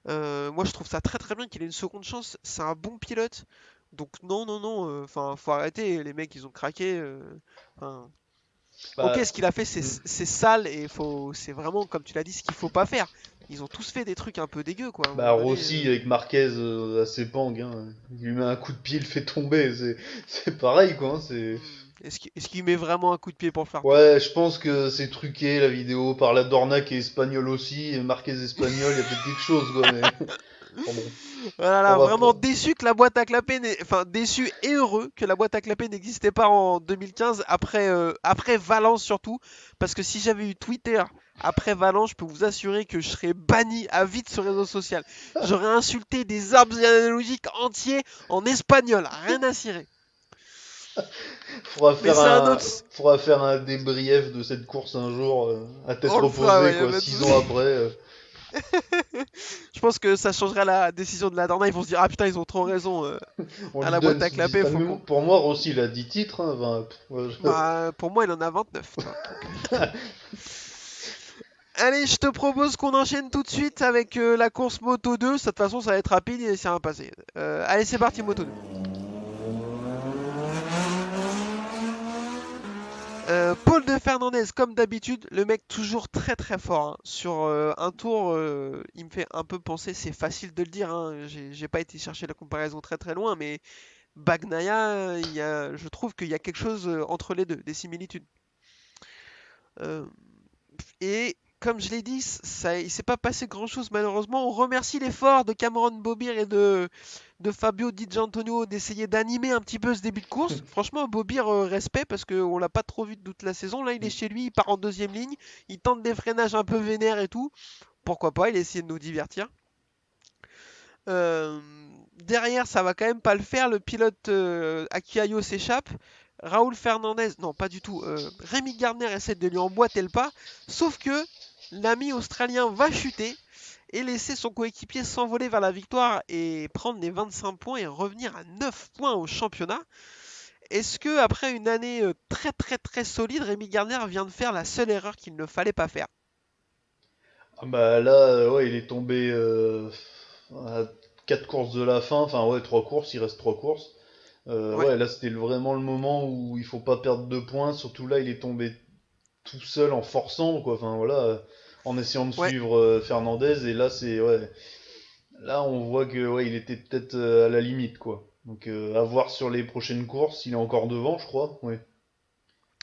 Moi, je trouve ça très très bien qu'il ait une seconde chance. C'est un bon pilote. Donc non, non, non. Enfin, faut arrêter. Les mecs, ils ont craqué. Enfin, ok, Bah, ce qu'il a fait, c'est mm. c'est sale et c'est vraiment, comme tu l'as dit, ce qu'il faut pas faire. Ils ont tous fait des trucs un peu dégueux, quoi. À un Bah, moment donné. Rossi avec Marquez à Sepang, hein. Il lui met un coup de pied, il le fait tomber. C'est pareil, quoi, hein, c'est. Est-ce qu'il met vraiment un coup de pied pour le faire tomber? Ouais, je pense que c'est truqué la vidéo par la Dorna qui est espagnole aussi, et Marquez espagnol, il y a peut-être quelque chose, quoi, mais. Enfin bon, on Voilà, va vraiment pas. déçu que la boîte à clapper, enfin déçu et heureux que la boîte à clapper n'existait pas en 2015 après Valence surtout, parce que si j'avais eu Twitter après Valence, je peux vous assurer que je serais banni à vie de ce réseau social. J'aurais insulté des arbres généalogiques entiers en espagnol, rien à cirer. Faudra Mais faire c'est un un, autre, faudra faire un débrief de cette course un jour, à tête on le fera, reposée, ouais, y a quoi, pas de 6 ans souci. après. Je pense que ça changerait la décision de la Dorna. Ils vont se dire ah putain ils ont trop raison On à lui la donne. boîte à clapper, faut qu'on. Pour moi, Rossi, il a 10 titres, hein, enfin, Bah pour moi il en a 29, tu vois. Donc, allez, je te propose qu'on enchaîne tout de suite avec la course Moto 2. De toute façon, ça va être rapide et c'est un passé. Allez, c'est parti, Moto 2. Paul de Fernandez, comme d'habitude, le mec toujours très très fort, hein. Sur un tour, il me fait un peu penser, c'est facile de le dire, hein, j'ai pas été chercher la comparaison très très loin, mais Bagnaia, je trouve qu'il y a quelque chose entre les deux, des similitudes. Euh, Et comme je l'ai dit, ça, il s'est pas passé grand-chose malheureusement. On remercie l'effort de Cameron Bobir et de Fabio Di Gianantonio d'essayer d'animer un petit peu ce début de course. Franchement, Bobir, respect parce qu'on l'a pas trop vu de toute la saison. Là, il est chez lui, il part en deuxième ligne, il tente des freinages un peu vénères et tout. Pourquoi pas, il a essayé de nous divertir. Euh, Derrière, ça va quand même pas le faire. Le pilote Akiayo s'échappe. Raoul Fernandez, non, pas du tout. Rémi Gardner essaie de lui emboîter le pas. Sauf que l'ami australien va chuter et laisser son coéquipier s'envoler vers la victoire et prendre les 25 points et revenir à 9 points au championnat. Est-ce que après une année très très très solide, Rémi Gardner vient de faire la seule erreur qu'il ne fallait pas faire? Ah bah là, ouais, il est tombé à 4 courses de la fin, enfin ouais, 3 courses, il reste 3 courses. Ouais, Ouais, là c'était vraiment le moment où il faut pas perdre de points, surtout là il est tombé tout seul en forçant, quoi, enfin voilà, en essayant de ouais. suivre Fernandez, et là c'est, ouais, là on voit que ouais, il était peut-être à la limite, quoi. Donc à voir sur les prochaines courses, il est encore devant, je crois, ouais.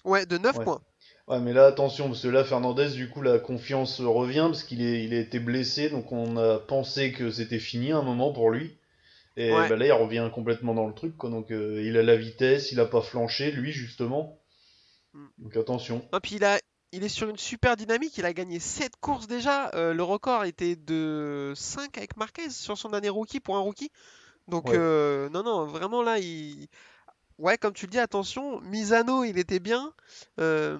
Ouais, de 9 Ouais. points. Ouais, mais là, attention, parce que là, Fernandez, du coup, la confiance revient, parce il a été blessé, donc on a pensé que c'était fini à un moment pour lui. Et Ouais. bah là, il revient complètement dans le truc, quoi. Donc il a la vitesse, il a pas flanché, lui, justement. Mm. Donc attention. Ah, puis il est sur une super dynamique, il a gagné 7 courses déjà. Le record était de 5 avec Marquez sur son année rookie pour un rookie. Donc Ouais. non, non, vraiment là, ouais, comme tu le dis, attention, Misano, il était bien. Euh,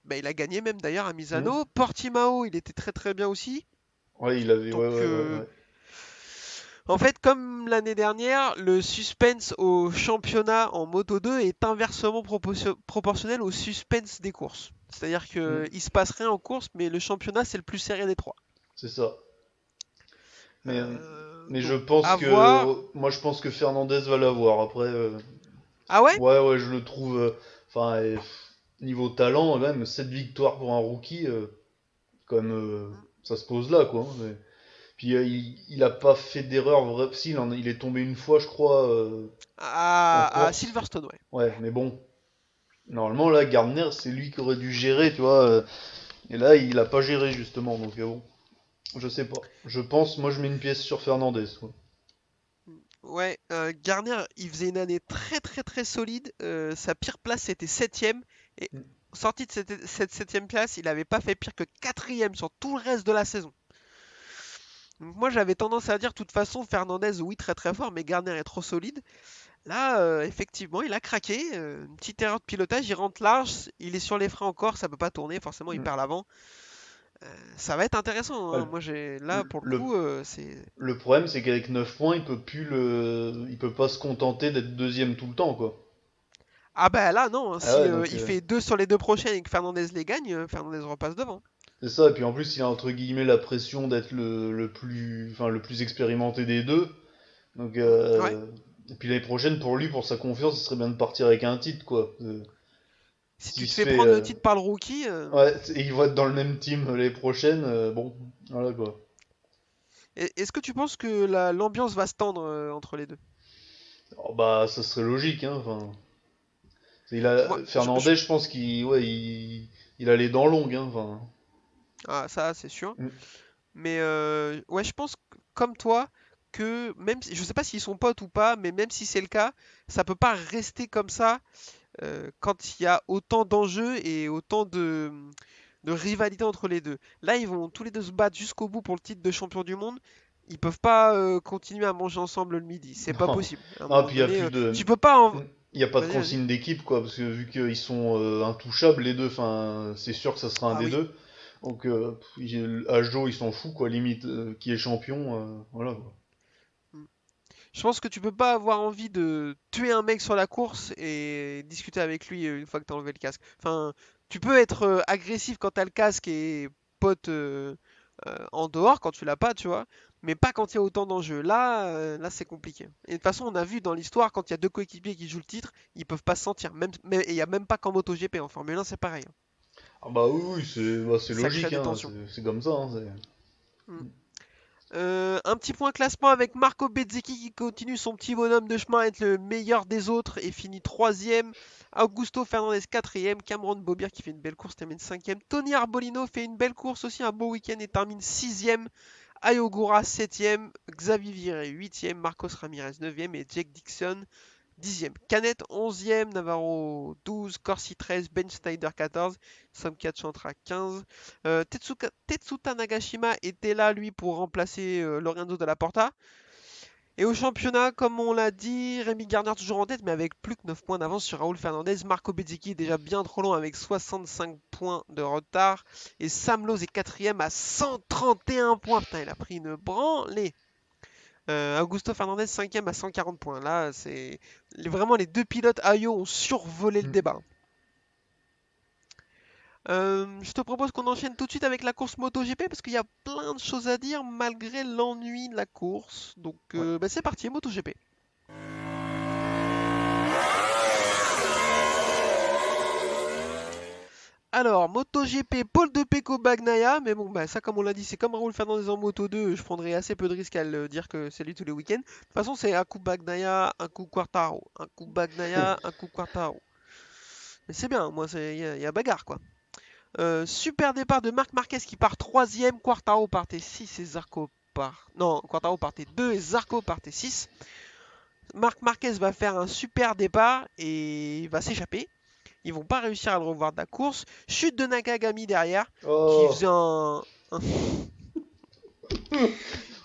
Bah, il a gagné même d'ailleurs à Hmm. Misano. Portimao, il était très très bien aussi. Ouais, il avait. Ouais, Donc ouais, ouais, ouais. En fait, comme l'année dernière, le suspense au championnat en Moto 2 est inversement proportionnel au suspense des courses. C'est-à-dire Hmm, qu'il se passe rien en course, mais le championnat c'est le plus serré des trois. c'est ça. Mais, euh, mais je Donc pense à voir. moi je pense que Fernandez va l'avoir. Après, Ah ouais? ouais, je le trouve. Enfin, niveau talent, même 7 victoires pour un rookie, quand même, ça se pose là, quoi, hein. Puis il a pas fait d'erreur, si, il est tombé une fois, je crois, en À Corse. Silverstone, ouais. Ouais, mais bon, normalement là, Gardner, c'est lui qui aurait dû gérer, tu vois. Et là, il a pas géré justement, donc bon, je sais pas. Je pense, moi je mets une pièce sur Fernandez, quoi. Ouais, Garner, il faisait une année très très très solide. Sa pire place c'était septième. Et Mm. sorti de cette septième place, il n'avait pas fait pire que quatrième sur tout le reste de la saison. Donc moi j'avais tendance à dire, de toute façon, Fernandez, oui, très très fort, mais Garner est trop solide. Là, effectivement, il a craqué. Une petite erreur de pilotage, il rentre large, il est sur les freins encore, ça peut pas tourner, forcément il Mm. perd l'avant. Ça va être intéressant, Ah, hein. Moi j'ai là pour le coup, c'est. le problème, c'est qu'avec 9 points, il peut pas se contenter d'être deuxième tout le temps, quoi. Ah bah là non, hein, Ah si ouais, donc il fait deux sur les deux prochaines et que Fernandez les gagne, Fernandez repasse devant. c'est ça. Et puis en plus, il a entre guillemets la pression d'être le plus expérimenté des deux. Donc, Ouais. et puis l'année prochaine, pour lui, pour sa confiance, ce serait bien de partir avec un titre, quoi. Si tu S'il te se fais fait, prendre le titre par le rookie, ouais, et ils vont être dans le même team l'année prochaine, bon, voilà quoi. est-ce que tu penses que l'ambiance va se tendre entre les deux? Oh, bah, ça serait logique, hein. Enfin, Moi, Fernandez, je pense ouais, il a les dents longues, hein. Enfin, ah, ça c'est sûr. mm, Mais ouais, je pense comme toi que même si, je sais pas s'ils sont potes ou pas, mais même si c'est le cas, ça peut pas rester comme ça quand il y a autant d'enjeux et autant de rivalité entre les deux. Là, ils vont tous les deux se battre jusqu'au bout pour le titre de champion du monde. Ils peuvent pas continuer à manger ensemble le midi. C'est pas non. possible. À un Non, moment puis il y a donné, plus de, tu peux pas en. il y a pas de Vas-y, vas-y. consigne d'équipe, quoi, parce que vu qu'ils sont intouchables les deux, enfin, c'est sûr que ça sera un Ah des oui. deux. Donc, à Joe, il s'en fout, quoi, limite, qui est champion, voilà, quoi. Mm. Je pense que tu peux pas avoir envie de tuer un mec sur la course et discuter avec lui une fois que t'as enlevé le casque. Enfin, tu peux être agressif quand t'as le casque et pote en dehors quand tu l'as pas, tu vois, mais pas quand il y a autant d'enjeux. Là c'est compliqué. Et de toute façon, on a vu dans l'histoire, quand il y a deux coéquipiers qui jouent le titre, ils peuvent pas se sentir. Et il y a même pas qu'en MotoGP, en Formule 1, c'est pareil, hein. Ah bah oui, oui, c'est Ça crée logique, des hein, tensions. c'est comme ça, hein, Mm. Un petit point classement avec Marco Bezzecchi qui continue son petit bonhomme de chemin à être le meilleur des autres et finit troisième. Augusto Fernandez quatrième. Cameron Bobir qui fait une belle course termine cinquième. Tony Arbolino fait une belle course aussi, un beau week-end et termine sixième. Ayogura septième. Xavier Viré huitième. Marcos Ramirez neuvième et Jake Dixon 10e. Canet 11e, Navarro 12, Corsi 13, Ben Snyder 14, Sam Chantra 15. Tetsuta Nagashima était là, lui, pour remplacer Lorenzo Dalla Porta. Et au championnat, comme on l'a dit, Rémi Gardner toujours en tête, mais avec plus que 9 points d'avance sur Raoul Fernandez. Marco Bezzecchi est déjà bien trop long avec 65 points de retard. Et Sam Lowe est quatrième à 131 points. Putain, il a pris une branlée. Augusto Fernandez 5e à 140 points. Là, c'est vraiment les deux pilotes Ayo ont survolé le Mm. débat. Je te propose qu'on enchaîne tout de suite avec la course MotoGP parce qu'il y a plein de choses à dire malgré l'ennui de la course. Donc Ouais. bah, c'est parti, MotoGP. Alors, MotoGP, Paul de Pecco Bagnaia, mais bon, bah, ça comme on l'a dit, c'est comme Raoul Fernandez en Moto 2, je prendrais assez peu de risques à le dire que c'est lui tous les week-ends. De toute façon, c'est un coup Bagnaia, un coup Quartaro, un coup Bagnaia, un coup Quartaro. Mais c'est bien, moi, il y a bagarre, quoi. Super départ de Marc Marquez qui part 3ème, Quartaro partait 6 et Zarco part. Non, Quartaro partait 2 et Zarco partait 6. Marc Marquez va faire un super départ et il va s'échapper. Ils vont pas réussir à le revoir de la course. Chute de Nakagami derrière, qui faisait Oh,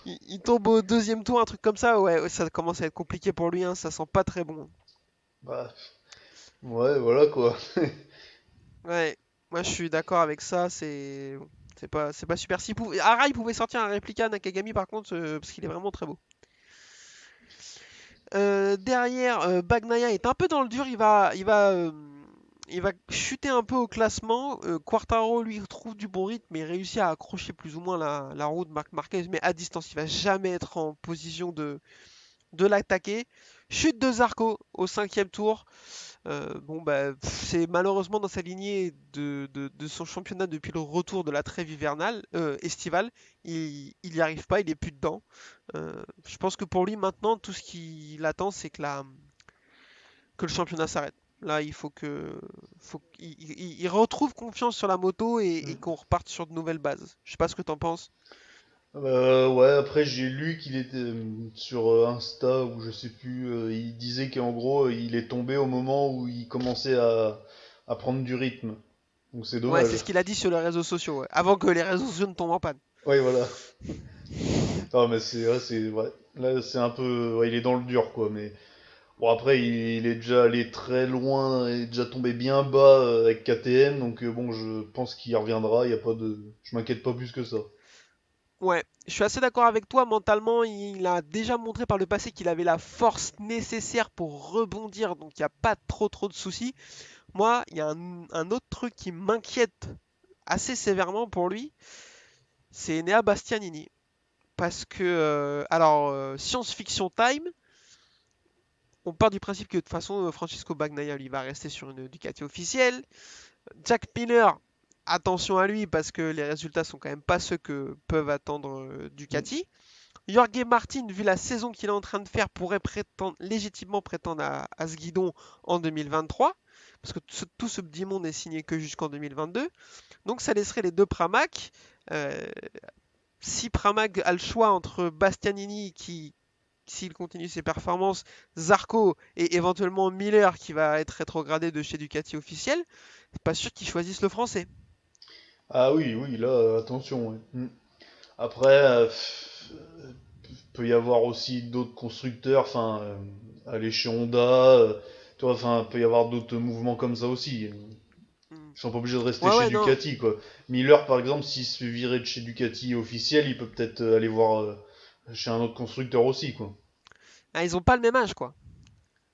il tombe au deuxième tour, un truc comme ça. Ouais, ça commence à être compliqué pour lui, hein, ça sent pas très bon. bah, ouais, voilà quoi. Ouais, moi je suis d'accord avec ça, c'est pas super. Ara, il pouvait sortir un réplica Nakagami par contre, parce qu'il est vraiment très beau. Derrière, Bagnaia est un peu dans le dur, il va chuter un peu au classement. Quartaro, lui, trouve du bon rythme et réussit à accrocher plus ou moins la roue de Marc Marquez, mais à distance, il va jamais être en position de l'attaquer. Chute de Zarco au 5e tour. Bon, bah, c'est malheureusement dans sa lignée de son championnat depuis le retour de la trêve estivale. Il y arrive pas, il est plus dedans. Je pense que pour lui maintenant, tout ce qu'il attend, c'est que le championnat s'arrête. Là, faut qu'il retrouve confiance sur la moto et Mm. qu'on reparte sur de nouvelles bases. Je sais pas ce que t'en penses. Ouais, après j'ai lu qu'il était sur Insta ou je sais plus, il disait qu'en gros il est tombé au moment où il commençait à prendre du rythme. Donc c'est Ouais, c'est dommage. ce qu'il a dit sur les réseaux sociaux, ouais, avant que les réseaux sociaux ne tombent en panne. Oui, voilà. Non, mais ouais. Là c'est un peu, ouais, il est dans le dur quoi. Mais bon après il est déjà allé très loin, il est déjà tombé bien bas avec KTM, donc bon je pense qu'il y reviendra. Il y a pas de, je m'inquiète pas plus que ça. Ouais, je suis assez d'accord avec toi. Mentalement, il a déjà montré par le passé qu'il avait la force nécessaire pour rebondir, donc il n'y a pas trop de soucis. Moi, il y a un autre truc qui m'inquiète assez sévèrement pour lui, c'est Enea Bastianini. Parce que, science-fiction time, on part du principe que de toute façon, Francisco Bagnaia, lui, va rester sur une Ducati officielle. Jack Miller, attention à lui parce que les résultats sont quand même pas ceux que peuvent attendre Mm. Ducati. Jorge Martin, vu la saison qu'il est en train de faire, pourrait légitimement prétendre à ce guidon en 2023. Parce que tout ce petit monde n'est signé que jusqu'en 2022. Donc ça laisserait les deux Pramac. Euh, Si Pramac a le choix entre Bastianini, qui, s'il continue ses performances, Zarco et éventuellement Miller, qui va être rétrogradé de chez Ducati officiel, c'est pas sûr qu'ils choisissent le français. Ah oui, oui, là attention. Ouais. Mm. Après, peut y avoir aussi d'autres constructeurs, enfin, aller chez Honda, tu vois, enfin, peut y avoir d'autres mouvements comme ça aussi. Hmm. Ils sont pas obligés de rester Ouais, chez ouais, non. Ducati, quoi. Miller, par exemple, s'il se fait virer de chez Ducati officiel, il peut peut-être aller voir chez un autre constructeur aussi, quoi. Ah, ils ont pas le même âge, quoi.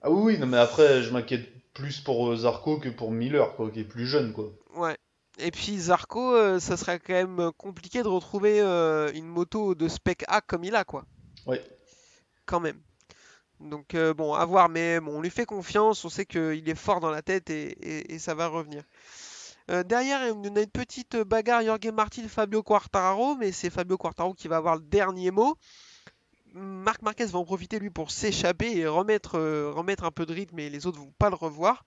Ah oui, oui, non, mais après, je m'inquiète plus pour Zarco que pour Miller, quoi, qui est plus jeune, quoi. Ouais. Et puis Zarco, ça serait quand même compliqué de retrouver une moto de spec A comme il a, quoi. Ouais. Quand même. Donc bon, à voir, mais bon, on lui fait confiance, on sait qu'il est fort dans la tête et ça va revenir. Derrière, on a une petite bagarre Jorge Martin, Fabio Quartararo, mais c'est Fabio Quartararo qui va avoir le dernier mot. Marc Marquez va en profiter lui pour s'échapper et remettre un peu de rythme, et les autres vont pas le revoir.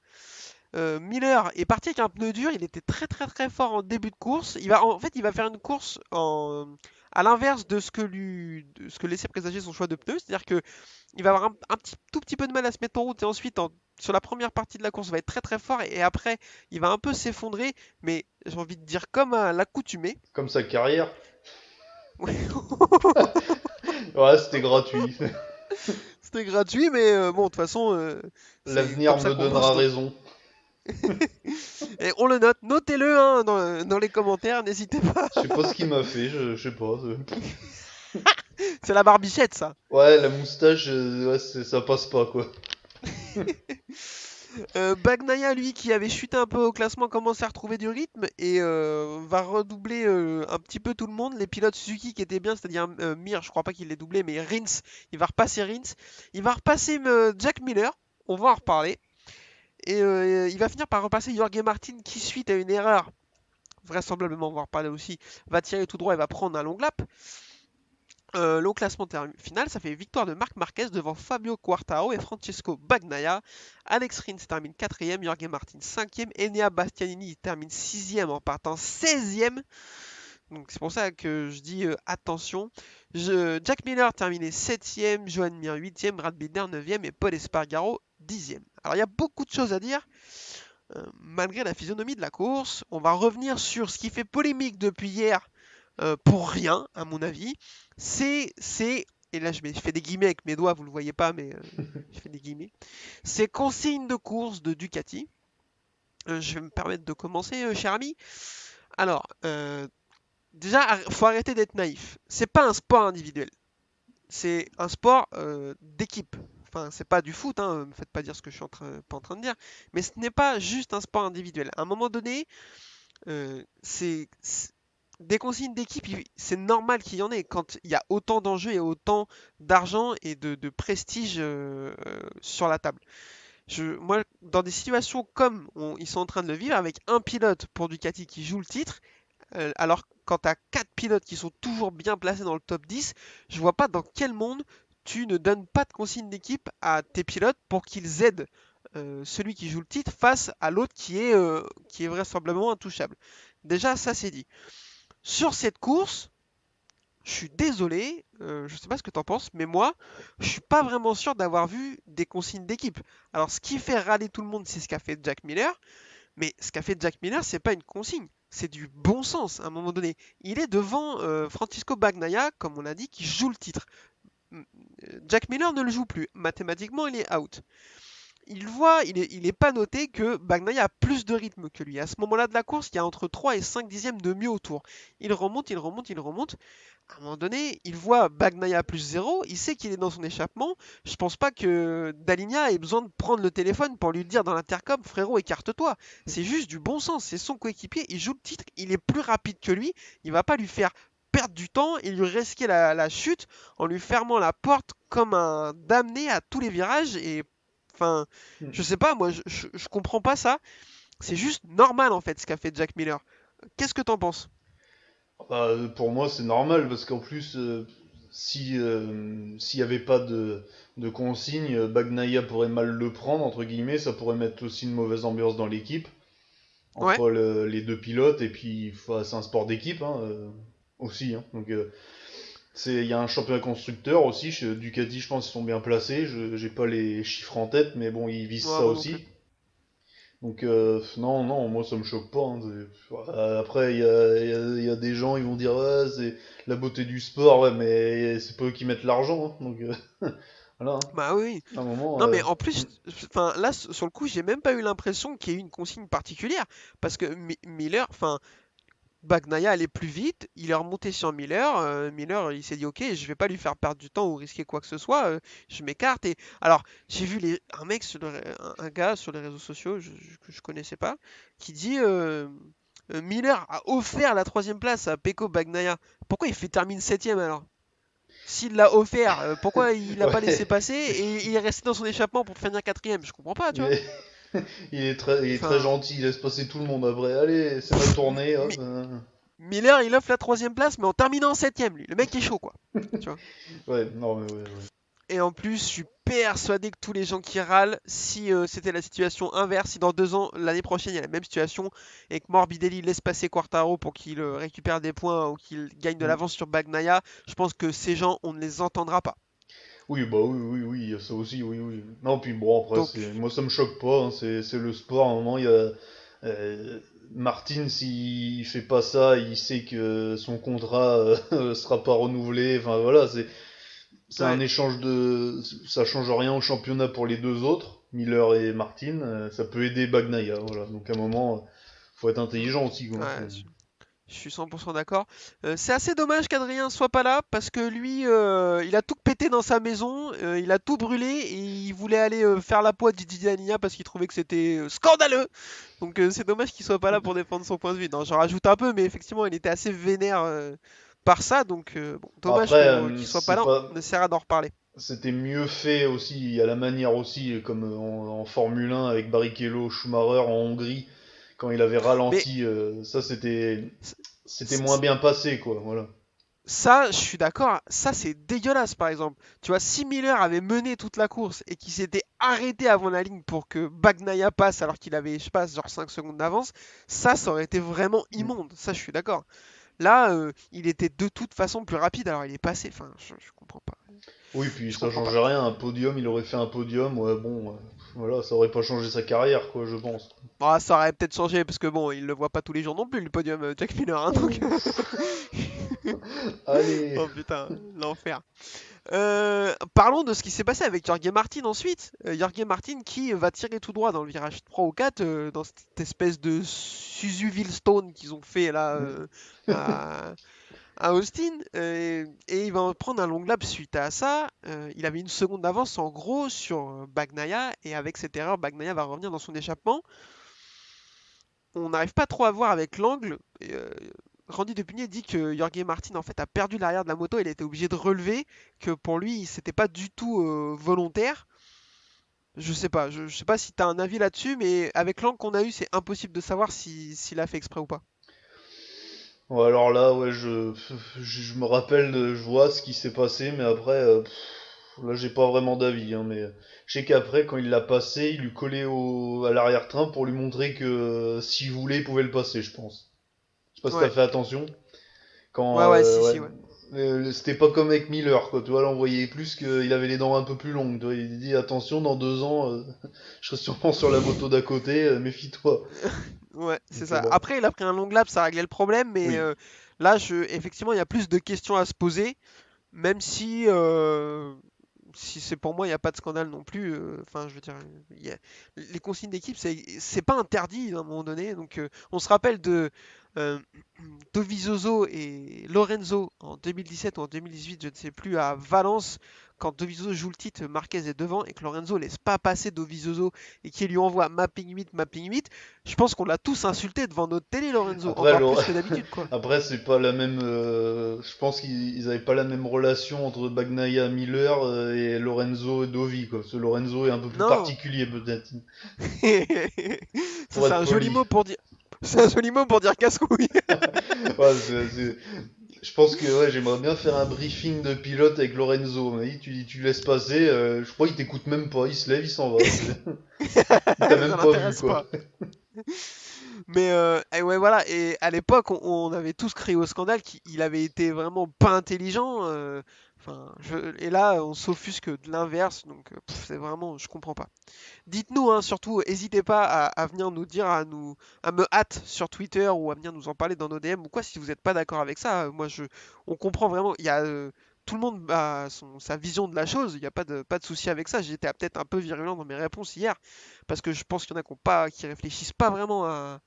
Miller est parti avec un pneu dur, il était très fort en début de course. En fait, il va faire une course à l'inverse de ce que laissait présager son choix de pneu, c'est-à-dire que il va avoir tout petit peu de mal à se mettre en route et ensuite sur la première partie de la course il va être très fort et après il va un peu s'effondrer, mais j'ai envie de dire comme à l'accoutumée. Comme sa carrière. Ouais, c'était gratuit. C'était gratuit, mais bon, de toute façon, c'est L'avenir comme ça me qu'on bosse donnera donc. raison. Et on le note, notez-le hein, dans les commentaires, n'hésitez pas. Je sais pas ce qu'il m'a fait, je sais pas. C'est la barbichette ça. Ouais, la moustache, ouais, ça passe pas, quoi. Bagnaia, lui, qui avait chuté un peu au classement, commence à retrouver du rythme et va redoubler un petit peu tout le monde. Les pilotes Suzuki qui étaient bien, c'est-à-dire Mir, je crois pas qu'il l'ait doublé, mais Rins, il va repasser Rins. Il va repasser Jack Miller, on va en reparler. Et il va finir par repasser Jorge Martin qui, suite à une erreur, vraisemblablement, on va en reparler aussi, va tirer tout droit et va prendre un long lap. Le classement final, ça fait victoire de Marc Marquez devant Fabio Quartararo et Francesco Bagnaia. Alex Rins termine 4ème, Jorge Martin 5ème, Enea Bastianini termine 6ème en partant 16ème. Donc c'est pour ça que je dis attention. Jack Miller terminé 7ème, Johan Mir 8ème, Brad Binder 9ème et Paul Espargaro 10ème. Alors il y a beaucoup de choses à dire. Malgré la physionomie de la course, on va revenir sur ce qui fait polémique depuis hier pour rien, à mon avis. Et là je fais des guillemets avec mes doigts, vous le voyez pas, mais je fais des guillemets. Ces consignes de course de Ducati. Je vais me permettre de commencer, cher ami. Alors, déjà, faut arrêter d'être naïf. C'est pas un sport individuel. C'est un sport d'équipe. enfin, c'est pas du foot, hein, me faites pas dire ce que je suis pas en train de dire, mais ce n'est pas juste un sport individuel. À un moment donné, des consignes d'équipe, c'est normal qu'il y en ait quand il y a autant d'enjeux et autant d'argent et de prestige sur la table. Moi, dans des situations comme ils sont en train de le vivre, avec un pilote pour Ducati qui joue le titre, alors quand tu as 4 pilotes qui sont toujours bien placés dans le top 10, je vois pas dans quel monde tu ne donnes pas de consigne d'équipe à tes pilotes pour qu'ils aident celui qui joue le titre face à l'autre qui est vraisemblablement intouchable. Déjà, ça c'est dit. Sur cette course, je suis désolé, je sais pas ce que tu en penses, mais moi, je suis pas vraiment sûr d'avoir vu des consignes d'équipe. Alors, ce qui fait râler tout le monde, c'est ce qu'a fait Jack Miller, mais ce qu'a fait Jack Miller, c'est pas une consigne, c'est du bon sens à un moment donné. Il est devant Francisco Bagnaia, comme on a dit, qui joue le titre. Jack Miller ne le joue plus, mathématiquement, il est out. Il est pas noté que Bagnaia a plus de rythme que lui. À ce moment-là de la course, il y a entre 3 et 5 dixièmes de mieux autour. Il remonte, il remonte, il remonte. À un moment donné, il voit Bagnaia plus 0, il sait qu'il est dans son échappement. Je pense pas que Daligna ait besoin de prendre le téléphone pour lui dire dans l'intercom, frérot, écarte-toi. C'est juste du bon sens, c'est son coéquipier, il joue le titre, il est plus rapide que lui, il va pas lui faire perdre du temps et lui risquer la chute en lui fermant la porte comme un damné à tous les virages. Et enfin, Hmm. je sais pas, moi je comprends pas ça. C'est juste normal en fait ce qu'a fait Jack Miller. Qu'est-ce que t'en penses? Bah, pour moi, c'est normal parce qu'en plus, s'il y avait pas de consigne, Bagnaia pourrait mal le prendre, entre guillemets, ça pourrait mettre aussi une mauvaise ambiance dans l'équipe, Ouais, entre les deux pilotes, et puis c'est un sport d'équipe hein, aussi. Hein. Donc, il y a un championnat constructeur aussi, chez Ducati, je pense qu'ils sont bien placés, j'ai pas les chiffres en tête, mais bon, ils visent moi, ça moi non plus. aussi. Donc non, non, moi ça me choque pas. Hein, après, il y a des gens, ils vont dire ouais, c'est la beauté du sport, ouais, mais c'est pas eux qui mettent l'argent. Hein, donc voilà, hein. Bah oui. À un moment, Non mais en plus, enfin là sur le coup, j'ai même pas eu l'impression qu'il y ait eu une consigne particulière parce que Miller, enfin Bagnaia allait plus vite, il est remonté sur Miller, Miller il s'est dit ok, je vais pas lui faire perdre du temps ou risquer quoi que ce soit, je m'écarte et alors j'ai vu un mec un gars sur les réseaux sociaux que je connaissais pas qui dit Miller a offert la troisième place à Pecco Bagnaia. Pourquoi il fait termine septième alors? S'il l'a offert, pourquoi il l'a pas laissé ouais, passer et il est resté dans son échappement pour finir quatrième? Je comprends pas, tu il vois. est, il est très Enfin, gentil, il laisse passer tout le monde après. Allez, c'est ma tournée. Hop, Mi- Miller, il offre la troisième place, mais en terminant en septième, lui. Le mec est chaud, quoi. Tu vois. Ouais, non mais ouais, ouais. Et en plus, je suis persuadé que tous les gens qui râlent, si c'était la situation inverse, si dans 2 ans, l'année prochaine, il y a la même situation, et que Morbidelli laisse passer Quartaro pour qu'il récupère des points ou qu'il gagne de Mm. l'avance sur Bagnaia, je pense que ces gens, on ne les entendra pas. Oui, bah oui, oui, oui, il y a ça aussi, oui, oui. Non, puis bon, après, Donc, moi ça me choque pas, hein, c'est le sport, à un moment, il y a. Martin, s'il fait pas ça, il sait que son contrat sera pas renouvelé. Enfin voilà, c'est un ouais. échange de. Ça change rien au championnat pour les deux autres, Miller et Martin. Ça peut aider Bagnaia, voilà. Donc à un moment, faut être Mm. intelligent aussi, quoi. Ouais, je suis 100% d'accord. C'est assez dommage qu'Adrien soit pas là parce que lui, il a tout pété dans sa maison, il a tout brûlé et il voulait aller faire la poix de Didi Danilia parce qu'il trouvait que c'était scandaleux. Donc c'est dommage qu'il soit pas là pour défendre son point de vue. Non, j'en rajoute un peu, mais effectivement, il était assez vénère par ça. Donc bon, dommage Après, qu'il soit pas c'est là. pas. On essaiera d'en reparler. C'était mieux fait aussi, il y a la manière aussi, comme en Formule 1 avec Barrichello, Schumacher en Hongrie, quand il avait Mais ralenti, ça c'était c- moins bien passé, quoi, voilà. ça, je suis d'accord, ça c'est dégueulasse par exemple. Tu vois, si Miller avait mené toute la course et qu'il s'était arrêté avant la ligne pour que Bagnaia passe alors qu'il avait, je sais pas, genre 5 secondes d'avance, ça aurait été vraiment Mm. immonde. Ça, je suis d'accord. Là, il était de toute façon plus rapide, alors il est passé. Enfin, je comprends pas. Oui, puis Je ça comprends change pas. rien, un podium, il aurait fait un podium, ouais, bon, voilà, ça aurait pas changé sa carrière, quoi, je pense. Bon, ça aurait peut-être changé parce que bon, il le voit pas tous les jours non plus, le podium Jack Miller, hein, donc. Allez! Oh putain, l'enfer. Parlons de ce qui s'est passé avec Jorge Martin ensuite. Jorge Martin qui va tirer tout droit dans le virage 3 ou 4, dans cette espèce de Suzu Stone qu'ils ont fait là Mm. à, à Austin, et il va en prendre un long lap suite à ça. Il avait une seconde d'avance en gros sur Bagnaia, et avec cette erreur, Bagnaia va revenir dans son échappement. On n'arrive pas trop à voir avec l'angle. Randy Depugné dit que Jorge Martin en fait a perdu l'arrière de la moto, il a été obligé de relever, que pour lui c'était pas du tout volontaire. Je sais pas si tu as un avis là-dessus, mais avec l'angle qu'on a eu, c'est impossible de savoir s'il a fait exprès ou pas. Ouais, alors là, ouais, je me rappelle, je vois ce qui s'est passé, mais après, là, j'ai pas vraiment d'avis, hein, mais je sais qu'après, quand il l'a passé, il lui collait à l'arrière-train pour lui montrer que s'il voulait, il pouvait le passer, je pense. Je sais pas si t'as Ouais, fait attention. Quand, ouais, si, ouais, si, ouais. c'était pas comme avec Miller, quoi. Tu vois, là, on voyait plus qu'il avait les dents un peu plus longues. Tu vois, il dit attention, dans 2 ans, je serai sûrement sur la moto d'à côté, méfie-toi. Ouais, c'est Donc ça. bon, Après, il a pris un long lap, ça réglait le problème, mais oui. là, effectivement, il y a plus de questions à se poser, même si c'est pour moi, il n'y a pas de scandale non plus. Enfin, je veux dire, les consignes d'équipe, c'est pas interdit à un moment donné. Donc, on se rappelle de euh, Dovizioso et Lorenzo en 2017 ou en 2018, je ne sais plus, à Valence, quand Dovizioso joue le titre, Marquez est devant et que Lorenzo laisse pas passer Dovizioso et qui lui envoie mapping 8, mapping 8. Je pense qu'on l'a tous insulté devant notre télé, Lorenzo, Après, encore plus que d'habitude, quoi. Après, c'est pas la même. Je pense qu'ils avaient pas la même relation entre Bagnaia Miller et Lorenzo et Dovi, quoi. Ce Lorenzo est un peu plus Non. particulier, peut-être, Ça, pour c'est être un joli poli. mot pour dire. C'est un joli mot pour dire casse-couille. Ouais, je pense que ouais, j'aimerais bien faire un briefing de pilote avec Lorenzo. Mais tu laisses passer, je crois qu'il t'écoute même pas. Il se lève, il s'en va. Il t'a Ça même pas vu, l'intéresse quoi. pas. Mais et ouais, voilà. Et à l'époque, on avait tous crié au scandale qu'il avait été vraiment pas intelligent. Enfin, et là, on s'offusque de l'inverse. Donc, c'est vraiment, je comprends pas. Dites-nous, hein, surtout, n'hésitez pas à venir nous dire, à me hâte sur Twitter ou à venir nous en parler dans nos DM ou quoi, si vous n'êtes pas d'accord avec ça. On comprend vraiment. Tout le monde a sa vision de la chose. Il n'y a pas de souci avec ça. J'étais peut-être un peu virulent dans mes réponses hier parce que je pense qu'il y en a qui réfléchissent pas vraiment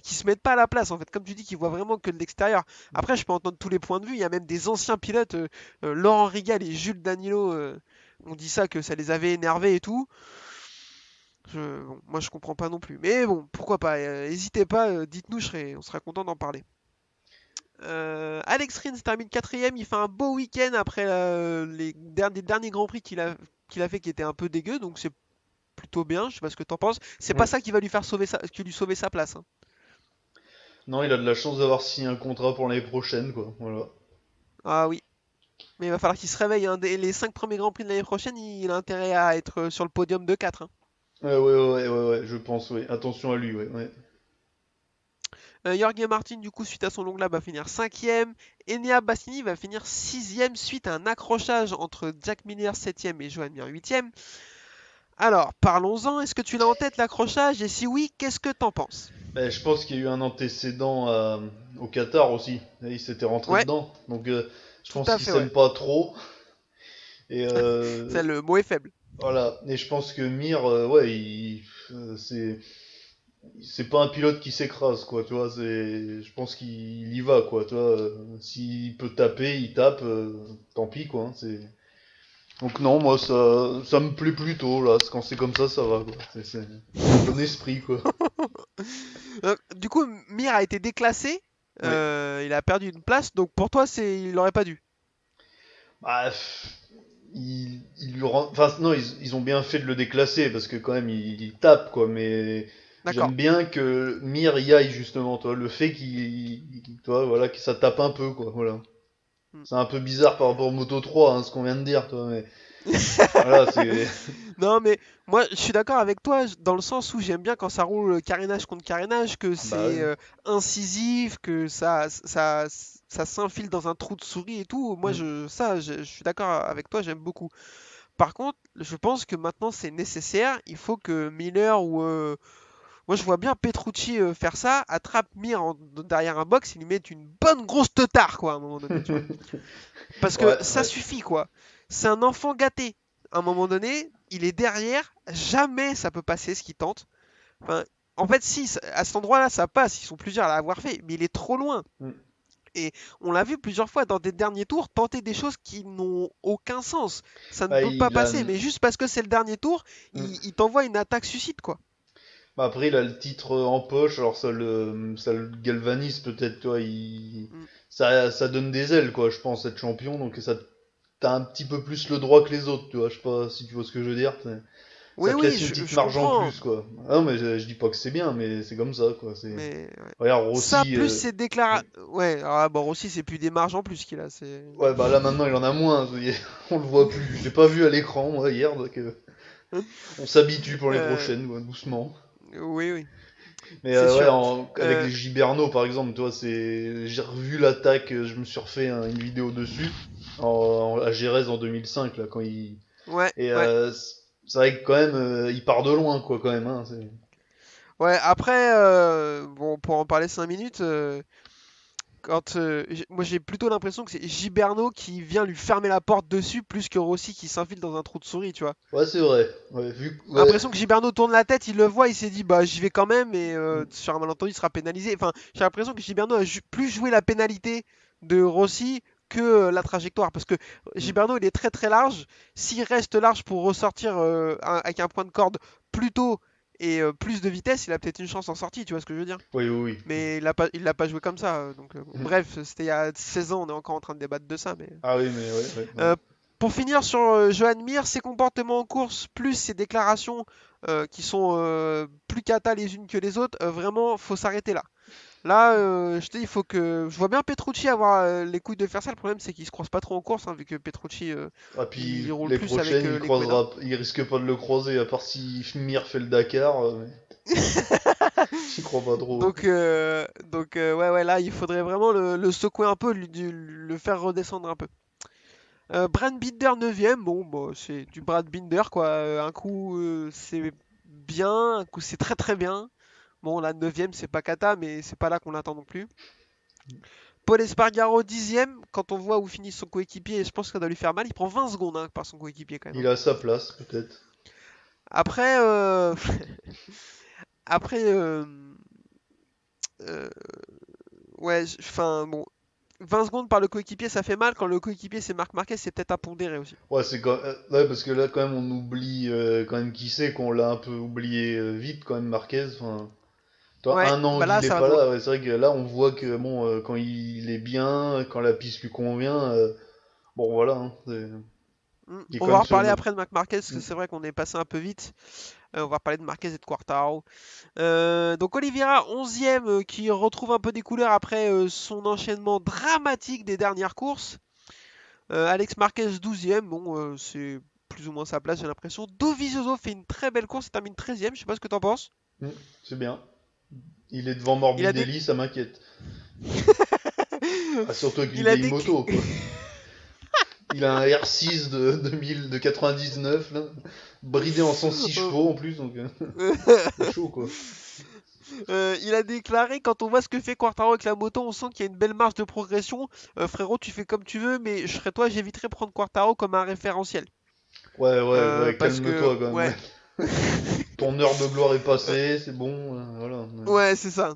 qui se mettent pas à la place en fait. Comme tu dis, qui voient vraiment que de l'extérieur. Après, je peux entendre tous les points de vue. Il y a même des anciens pilotes, Laurent Rigal et Jules Danilo. On dit ça que ça les avait énervés et tout. Bon, moi je comprends pas non plus. Mais bon, pourquoi pas. N'hésitez pas, dites-nous, on sera content d'en parler. Alex Rins termine quatrième, il fait un beau week-end après les derniers Grands Prix qu'il a fait qui étaient un peu dégueux, donc c'est plutôt bien, je sais pas ce que t'en penses. C'est pas Mm. ça qui va lui sauver sa place, hein. Non, il a de la chance d'avoir signé un contrat pour l'année prochaine, quoi. Voilà. Ah oui, mais il va falloir qu'il se réveille, hein. Les 5 premiers Grands Prix de l'année prochaine, il a intérêt à être sur le podium de 4, hein. Ouais, je pense, ouais. Attention à lui, ouais, ouais. Jorge Martin, du coup, suite à son long lap, va finir cinquième. Enea Bassini va finir sixième suite à un accrochage entre Jack Miller septième et Joan Mir huitième. Alors, parlons-en. Est-ce que tu l'as en tête l'accrochage? Et si oui, qu'est-ce que t'en penses? Ben, je pense qu'il y a eu un antécédent au Qatar aussi. Il s'était rentré Ouais, dedans. Donc, je tout pense à qu'ils fait, ouais. s'aiment pas trop. Et Le mot est faible. voilà. Et je pense que Mir, ouais, c'est pas un pilote qui s'écrase, quoi. Tu vois, je pense qu'il y va, quoi. Tu vois, s'il peut taper, il tape. Tant pis, quoi. Donc non, moi ça me plaît plutôt là. Quand c'est comme ça va, quoi. C'est bon esprit, quoi. Du coup, Mir a été déclassé. Oui. Il a perdu une place. Donc pour toi, il aurait pas dû. Bah, enfin, non, ils ont bien fait de le déclasser parce que quand même il tape quoi. Mais D'accord. j'aime bien que Mir y aille justement. Toi, le fait toi, voilà, que ça tape un peu quoi. Voilà. Hmm. C'est un peu bizarre par rapport au Moto 3, hein, ce qu'on vient de dire, toi. Mais voilà, c'est. Non, mais moi, je suis d'accord avec toi dans le sens où j'aime bien quand ça roule carénage contre carénage, que Bah c'est ouais. incisif, que ça s'infile dans un trou de souris et tout. Moi, Mm. je suis d'accord avec toi, j'aime beaucoup. Par contre, je pense que maintenant c'est nécessaire. Il faut que Miller ou moi, je vois bien Petrucci faire ça, attrape Mir derrière un box, il lui met une bonne grosse teutard, quoi, à un moment donné, tu vois. Parce que Ouais, ça ouais. suffit, quoi. C'est un enfant gâté. À un moment donné, il est derrière, jamais ça peut passer ce qu'il tente. Enfin, en fait, si, à cet endroit-là, ça passe, ils sont plusieurs à l'avoir fait, mais il est trop loin. Mm. et on l'a vu plusieurs fois dans des derniers tours tenter des choses qui n'ont aucun sens. Ça ne Bah, peut pas il a. passer, mais juste parce que c'est le dernier tour, il t'envoie une attaque suicide, quoi. Bah, après, il a le titre en poche, alors ça le galvanise peut-être, toi. Mm. Ça donne des ailes, quoi, je pense, être champion, donc t'as un petit peu plus le droit que les autres, tu vois. Je sais pas si tu vois ce que je veux dire. Oui, Ça te oui, laisse une petite je marge en comprends, plus, quoi. Ah non, mais je dis pas que c'est bien, mais c'est comme ça, quoi. mais ouais. Regarde, Ça, Rossi. plus ses déclarations. Ouais, ah, bon, aussi, c'est plus des marges en plus qu'il a. C'est... Ouais, bah là maintenant il en a moins, on le voit plus. Je l'ai pas vu à l'écran, moi, hier, donc on s'habitue pour les Euh, prochaines, quoi, doucement. oui, oui, Mais c'est ouais, sûr. avec Euh, les Giberno par exemple, toi, j'ai revu l'attaque, je me suis refait une vidéo dessus, à Gérèse en 2005, là, quand il. ouais, Et ouais. c'est vrai que quand même, il part de loin, quoi, quand même, hein, Ouais, après, bon, pour en parler 5 minutes, moi j'ai plutôt l'impression que c'est Giberno qui vient lui fermer la porte dessus plus que Rossi qui s'infile dans un trou de souris, tu vois. Ouais, c'est vrai. Ouais, vu ouais. L'impression que Giberno tourne la tête, il le voit, il s'est dit bah j'y vais quand même et sur un malentendu il sera pénalisé. Enfin, j'ai l'impression que Giberno a plus joué la pénalité de Rossi que la trajectoire parce que Mm. Giberno il est très très large. S'il reste large pour ressortir avec un point de corde plus tôt et plus de vitesse, il a peut-être une chance en sortie, tu vois ce que je veux dire. Oui, oui, oui. Mais il l'a pas joué comme ça. Donc, bon. Mm. Bref, c'était il y a 16 ans, on est encore en train de débattre de ça. Mais... Ah oui, mais ouais, ouais, ouais. Euh, pour finir sur Johan Mir, ses comportements en course, plus ses déclarations qui sont plus cata les unes que les autres, vraiment, faut s'arrêter là. Là, je te dis, il faut que. Je vois bien Petrucci avoir les couilles de faire ça. Le problème, c'est qu'il se croise pas trop en course, hein, vu que Petrucci, Ah, il puis roule les plus avec prochaines, les Quena. il risque pas de le croiser, à part si Schmir fait le Dakar, j'y crois pas trop. Ouais, ouais, là, il faudrait vraiment le secouer un peu, le faire redescendre un peu. Brad Binder 9ème, bon, bah, c'est du Brad Binder quoi. Un coup c'est bien, un coup c'est très très bien. Bon, la 9ème c'est pas cata, mais c'est pas là qu'on l'attend non plus. Paul Espargaro 10ème, quand on voit où finit son coéquipier, je pense que ça doit lui faire mal. Il prend 20 secondes hein, par son coéquipier quand même, Il hein. a sa place, peut-être. Après, après, euh, ouais, enfin bon, 20 secondes par le coéquipier ça fait mal. Quand le coéquipier c'est Marc Marquez, c'est peut-être à pondérer aussi. Ouais, ouais, parce que là, quand même, on oublie quand même qui c'est, qu'on l'a un peu oublié vite, quand même, Marquez. Enfin, toi, Ouais, un an bah là qu'il est ça va pas de loin. là, ouais, c'est vrai que là, on voit que, bon, quand il est bien, quand la piste lui convient, bon, voilà, hein, il est On quand va même sur reparler une. après de Marc Marquez, parce que Mm. c'est vrai qu'on est passé un peu vite. On va parler de Marquez et de Quartaro. Donc Oliveira, 11ème, qui retrouve un peu des couleurs après son enchaînement dramatique des dernières courses. Alex Marquez, 12ème, bon, c'est plus ou moins sa place, j'ai l'impression. Dovizioso fait une très belle course, il termine 13ème, je sais pas ce que t'en penses. Mm, c'est bien. Il est devant Il a des... Morbidelli, ça m'inquiète. Ah, surtout avec une il a vieille des... moto, quoi. Il a un R6 de 99, là, bridé en 106 chevaux en plus, donc c'est chaud, quoi. Il a déclaré quand on voit ce que fait Quartaro avec la moto, on sent qu'il y a une belle marge de progression. Frérot, tu fais comme tu veux, mais je serais toi, j'éviterais prendre Quartaro comme un référentiel. Ouais, ouais, ouais, Parce que, calme-toi quand même, ouais, ouais. Ton heure de gloire est euh, passée, c'est bon, voilà. Ouais. ouais, c'est ça.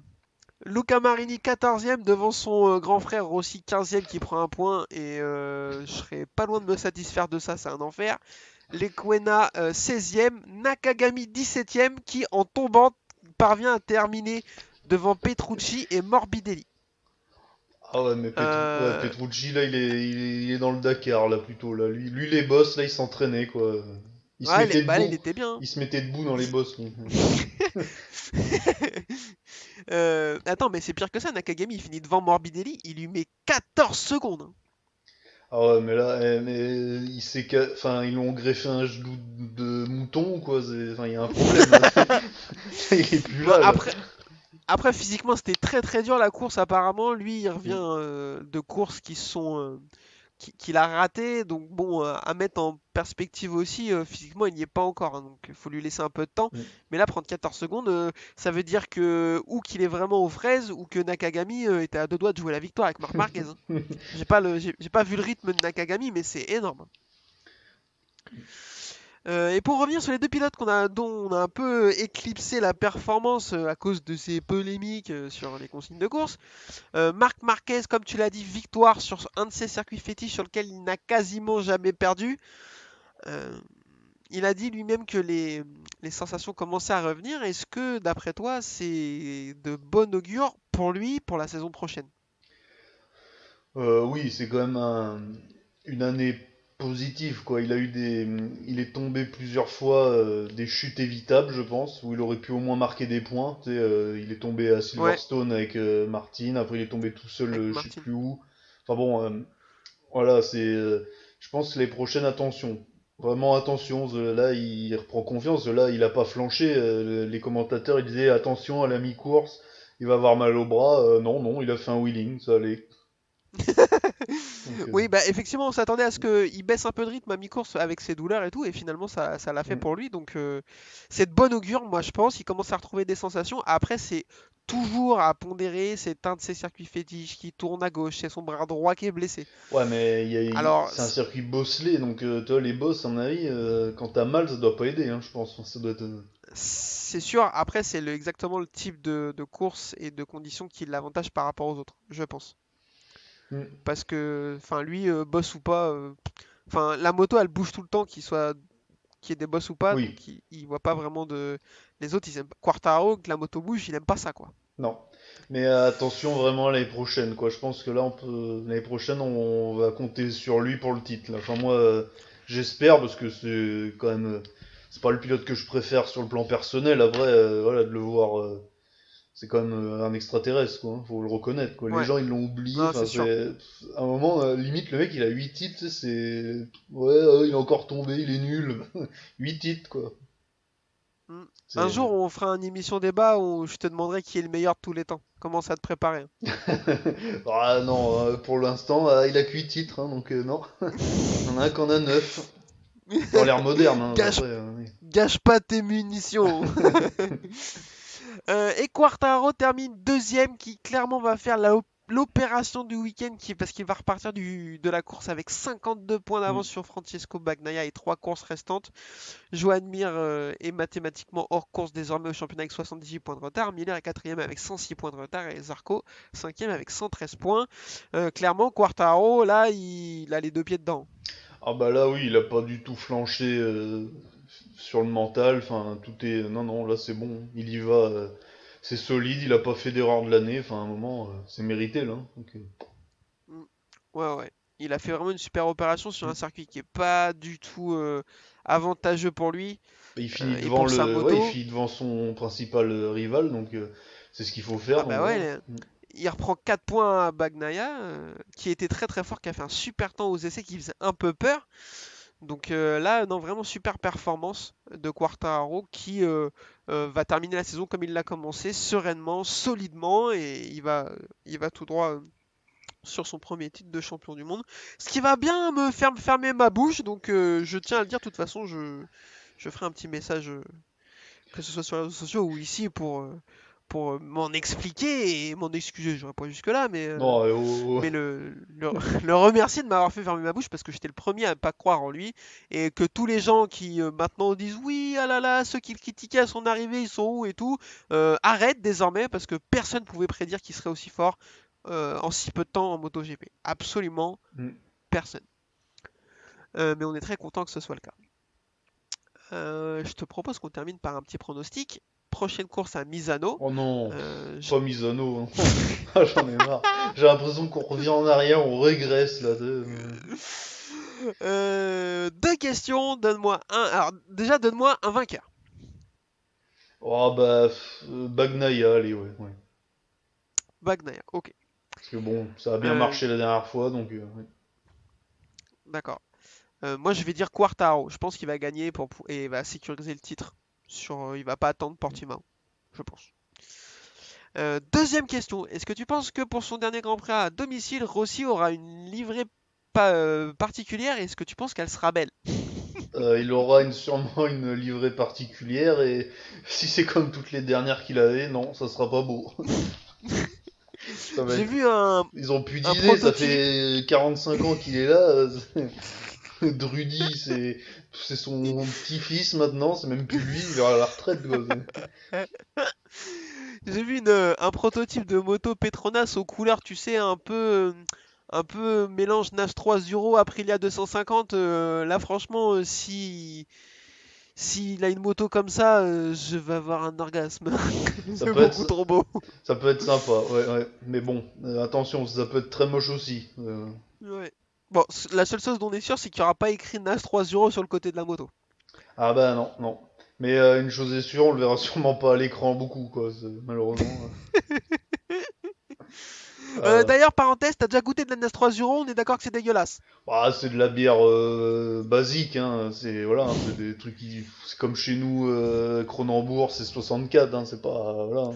Luca Marini 14ème devant son grand frère Rossi 15ème qui prend un point et je serais pas loin de me satisfaire de ça, c'est un enfer. Lequena 16ème, Nakagami 17ème qui en tombant parvient à terminer devant Petrucci et Morbidelli. Ah ouais, mais ouais, Euh, Petrucci, là, il est dans le Dakar, là, plutôt, là. Lui les boss, là, il s'entraînait, quoi. Il se Ouais, mettait bah, il debout. était bien. Il se mettait debout dans les boss, lui. Attends, mais c'est pire que ça. Nakagami, il finit devant Morbidelli. Il lui met 14 secondes, hein. Ah ouais, mais là, mais enfin, ils l'ont greffé un genou de mouton, ou quoi. Enfin, il y a un problème, là. Il est plus Bon, là, là. après, physiquement, c'était très très dur la course. Apparemment, lui, il revient Mm. de courses qui sont qu'il a raté. Donc, bon, à mettre en perspective aussi, physiquement, il n'y est pas encore, hein. Donc, il faut lui laisser un peu de temps. Mm. Mais là, prendre 14 secondes, ça veut dire que ou qu'il est vraiment aux fraises ou que Nakagami était à deux doigts de jouer la victoire avec Marc Marquez, hein. J'ai pas vu le rythme de Nakagami, mais c'est énorme. Et pour revenir sur les deux pilotes dont on a un peu éclipsé la performance à cause de ces polémiques sur les consignes de course, Marc Marquez, comme tu l'as dit, victoire sur un de ses circuits fétiches sur lequel il n'a quasiment jamais perdu. Euh, il a dit lui-même que les sensations commençaient à revenir. Est-ce que, d'après toi, c'est de bon augure pour lui pour la saison prochaine? Oui, c'est quand même une année positive, quoi. Il est tombé plusieurs fois des chutes évitables, je pense, où il aurait pu au moins marquer des points. Tu sais, il est tombé à Ouais, Silverstone avec Martin, après il est tombé tout seul, avec je sais Martin. plus où. Enfin bon, voilà, je pense que les prochaines, attention. Vraiment attention, là il reprend confiance, là il a pas flanché. Les commentateurs ils disaient attention à la mi-course, il va avoir mal au bras. Non, non, il a fait un wheeling, ça allait. Donc, Oui, bah effectivement, on s'attendait à ce qu'il baisse un peu de rythme à mi-course avec ses douleurs et tout, et finalement ça l'a fait mm, pour lui. Donc c'est de bonne augure, moi je pense. Il commence à retrouver des sensations. Après, c'est toujours à pondérer. C'est un de ses circuits fétiches qui tourne à gauche. C'est son bras droit qui est blessé. ouais, mais Alors c'est un circuit bosselé, donc toi les boss, à mon avis, quand t'as mal, ça doit pas aider, hein, je pense. Enfin, ça doit être. c'est sûr. Après, c'est exactement le type de course et de conditions qui l'avantage par rapport aux autres, je pense. Mm, Parce que, enfin, lui, boss ou pas, enfin, la moto, elle bouge tout le temps, qu'il y ait des boss ou pas, oui, donc il voit pas vraiment de. Les autres, ils aiment pas. Quartaro, que la moto bouge, il aime pas ça, quoi. non. Mais attention vraiment l'année prochaine, quoi. Je pense que là, l'année prochaine, on va compter sur lui pour le titre, là. Enfin, moi, j'espère, parce que c'est quand même. C'est pas le pilote que je préfère sur le plan personnel. Après, voilà, de le voir. C'est quand même un extraterrestre, quoi, hein, faut le reconnaître, quoi. Les Ouais, gens, ils l'ont oublié, non, enfin, c'est sûr. c'est... À un moment, limite, le mec, il a 8 titres, tu sais, c'est... Ouais, il est encore tombé, il est nul. 8 titres, quoi. Mm. Un C'est... jour, on fera une émission débat où je te demanderai qui est le meilleur de tous les temps. Commence à te préparer, hein. Ah non, pour l'instant, il a que 8 titres, hein, donc non. Il y en a un qu'on a 9. Dans l'ère moderne, hein, Gâche, après... oui. gâche pas tes munitions. Et Quartaro termine deuxième, qui clairement va faire l'opération du week-end, parce qu'il va repartir de la course avec 52 points Mm. d'avance sur Francesco Bagnaia et 3 courses restantes. Joan Mir est mathématiquement hors course désormais au championnat avec 78 points de retard. Miller est quatrième avec 106 points de retard et Zarco cinquième avec 113 points. Clairement, Quartaro, là, il a les deux pieds dedans. Ah bah là, oui, il a pas du tout flanché sur le mental, enfin, tout est... Non, non, là, c'est bon, il y va... c'est solide, il a pas fait d'erreur de l'année, enfin, à un moment, c'est mérité, là, hein, donc, Mm. Ouais, ouais. Il a fait vraiment une super opération sur un circuit qui est pas du tout avantageux pour lui il finit et devant pour sa le, ouais, il moto. finit devant son principal rival, donc c'est ce qu'il faut faire. Ah Donc bah voilà. ouais, il reprend 4 points à Bagnaia, qui était très très fort, qui a fait un super temps aux essais, qui faisait un peu peur. Donc là, non, vraiment super performance de Quartararo qui va terminer la saison comme il l'a commencé, sereinement, solidement, et il va tout droit sur son premier titre de champion du monde. Ce qui va bien me faire fermer ma bouche, donc je tiens à le dire, de toute façon, je ferai un petit message, que ce soit sur les réseaux sociaux ou ici, pour m'en expliquer et m'en excuser. J'aurais pas jusque-là, Non, mais le remercier de m'avoir fait fermer ma bouche parce que j'étais le premier à ne pas croire en lui et que tous les gens qui maintenant disent oui, ah là là, ceux qui le critiquaient à son arrivée, ils sont où et tout, arrêtent désormais parce que personne ne pouvait prédire qu'il serait aussi fort en si peu de temps en MotoGP. Absolument mm. personne. Mais on est très content que ce soit le cas. Je te propose qu'on termine par un petit pronostic. Prochaine course à Misano. Oh non, Euh, je- pas Misano, hein. Ah, j'en ai marre. J'ai l'impression qu'on revient en arrière, on régresse là. Deux questions, donne-moi un. Alors, déjà, donne-moi un vainqueur. Oh bah, Bagnaia, allez, ouais, ouais. Bagnaia, ok. Parce que bon, ça a bien Euh, marché la dernière fois, donc ouais. d'accord. Moi, je vais dire Quartaro. Je pense qu'il va gagner et il va sécuriser le titre. Il va pas attendre Portimao, je pense. Deuxième question. Est-ce que tu penses que pour son dernier Grand Prix à domicile, Rossi aura une livrée particulière? Est-ce que tu penses qu'elle sera belle? Il aura sûrement une livrée particulière et si c'est comme toutes les dernières qu'il avait, non, ça sera pas beau. Ça va J'ai être... vu un, Ils ont plus un d'idées, ça prototype. fait 45 ans qu'il est là. Drudy, c'est son petit-fils maintenant, c'est même plus lui, il est à la retraite, quoi. J'ai vu un prototype de moto Petronas aux couleurs, tu sais, un peu mélange NAS 3 Euro Aprilia 250. Là, franchement, si s'il a une moto comme ça, je vais avoir un orgasme. Ça C'est peut être, beaucoup trop beau. ça peut être sympa, ouais, ouais. Mais bon, attention, ça peut être très moche aussi. Ouais. Bon, la seule chose dont on est sûr, c'est qu'il n'y aura pas écrit NAS 3 Euro sur le côté de la moto. Ah bah non, non. Mais une chose est sûre, on le verra sûrement pas à l'écran beaucoup, quoi, malheureusement. Euh, D'ailleurs, parenthèse, t'as déjà goûté de la NAS 3 Euro, on est d'accord que c'est dégueulasse. Bah, c'est de la bière basique, hein. C'est voilà, hein, c'est des trucs qui, c'est comme chez nous, Cronenbourg, c'est 64, hein. C'est pas voilà, hein.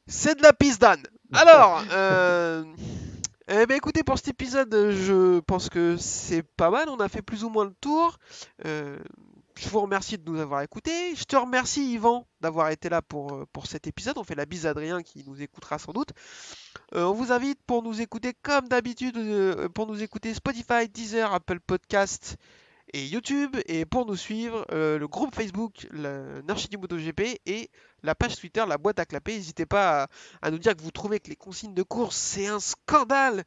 C'est de la pisse d'âne. Alors, eh ben écoutez, pour cet épisode, je pense que c'est pas mal. On a fait plus ou moins le tour. Euh, je vous remercie de nous avoir écoutés. Je te remercie, Yvan, d'avoir été là pour cet épisode. On fait la bise à Adrien qui nous écoutera sans doute. On vous invite pour nous écouter comme d'habitude, pour nous écouter Spotify, Deezer, Apple Podcast et YouTube, et pour nous suivre, le groupe Facebook, le Narchidi MotoGP, et la page Twitter, la boîte à clapper. N'hésitez pas à nous dire que vous trouvez que les consignes de course c'est un scandale,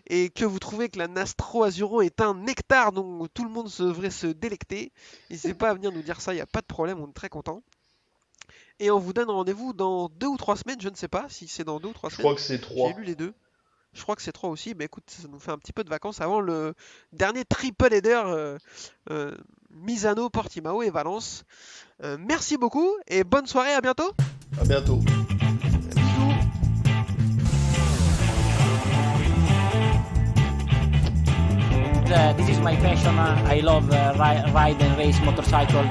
et que vous trouvez que la Nastro Azuro est un nectar dont tout le monde devrait se délecter. N'hésitez pas à venir nous dire ça, il n'y a pas de problème, on est très content. Et on vous donne rendez-vous dans 2 ou 3 semaines, je ne sais pas si c'est dans 2 ou 3 Je semaines. crois que c'est J'ai 3. lu les deux. Je crois que c'est 3 aussi. Mais écoute, ça nous fait un petit peu de vacances avant le dernier triple header Misano, Portimao et Valence. Merci beaucoup et bonne soirée, à bientôt. À bientôt. Bisous. This is my passion. I love ride and race motorcycle.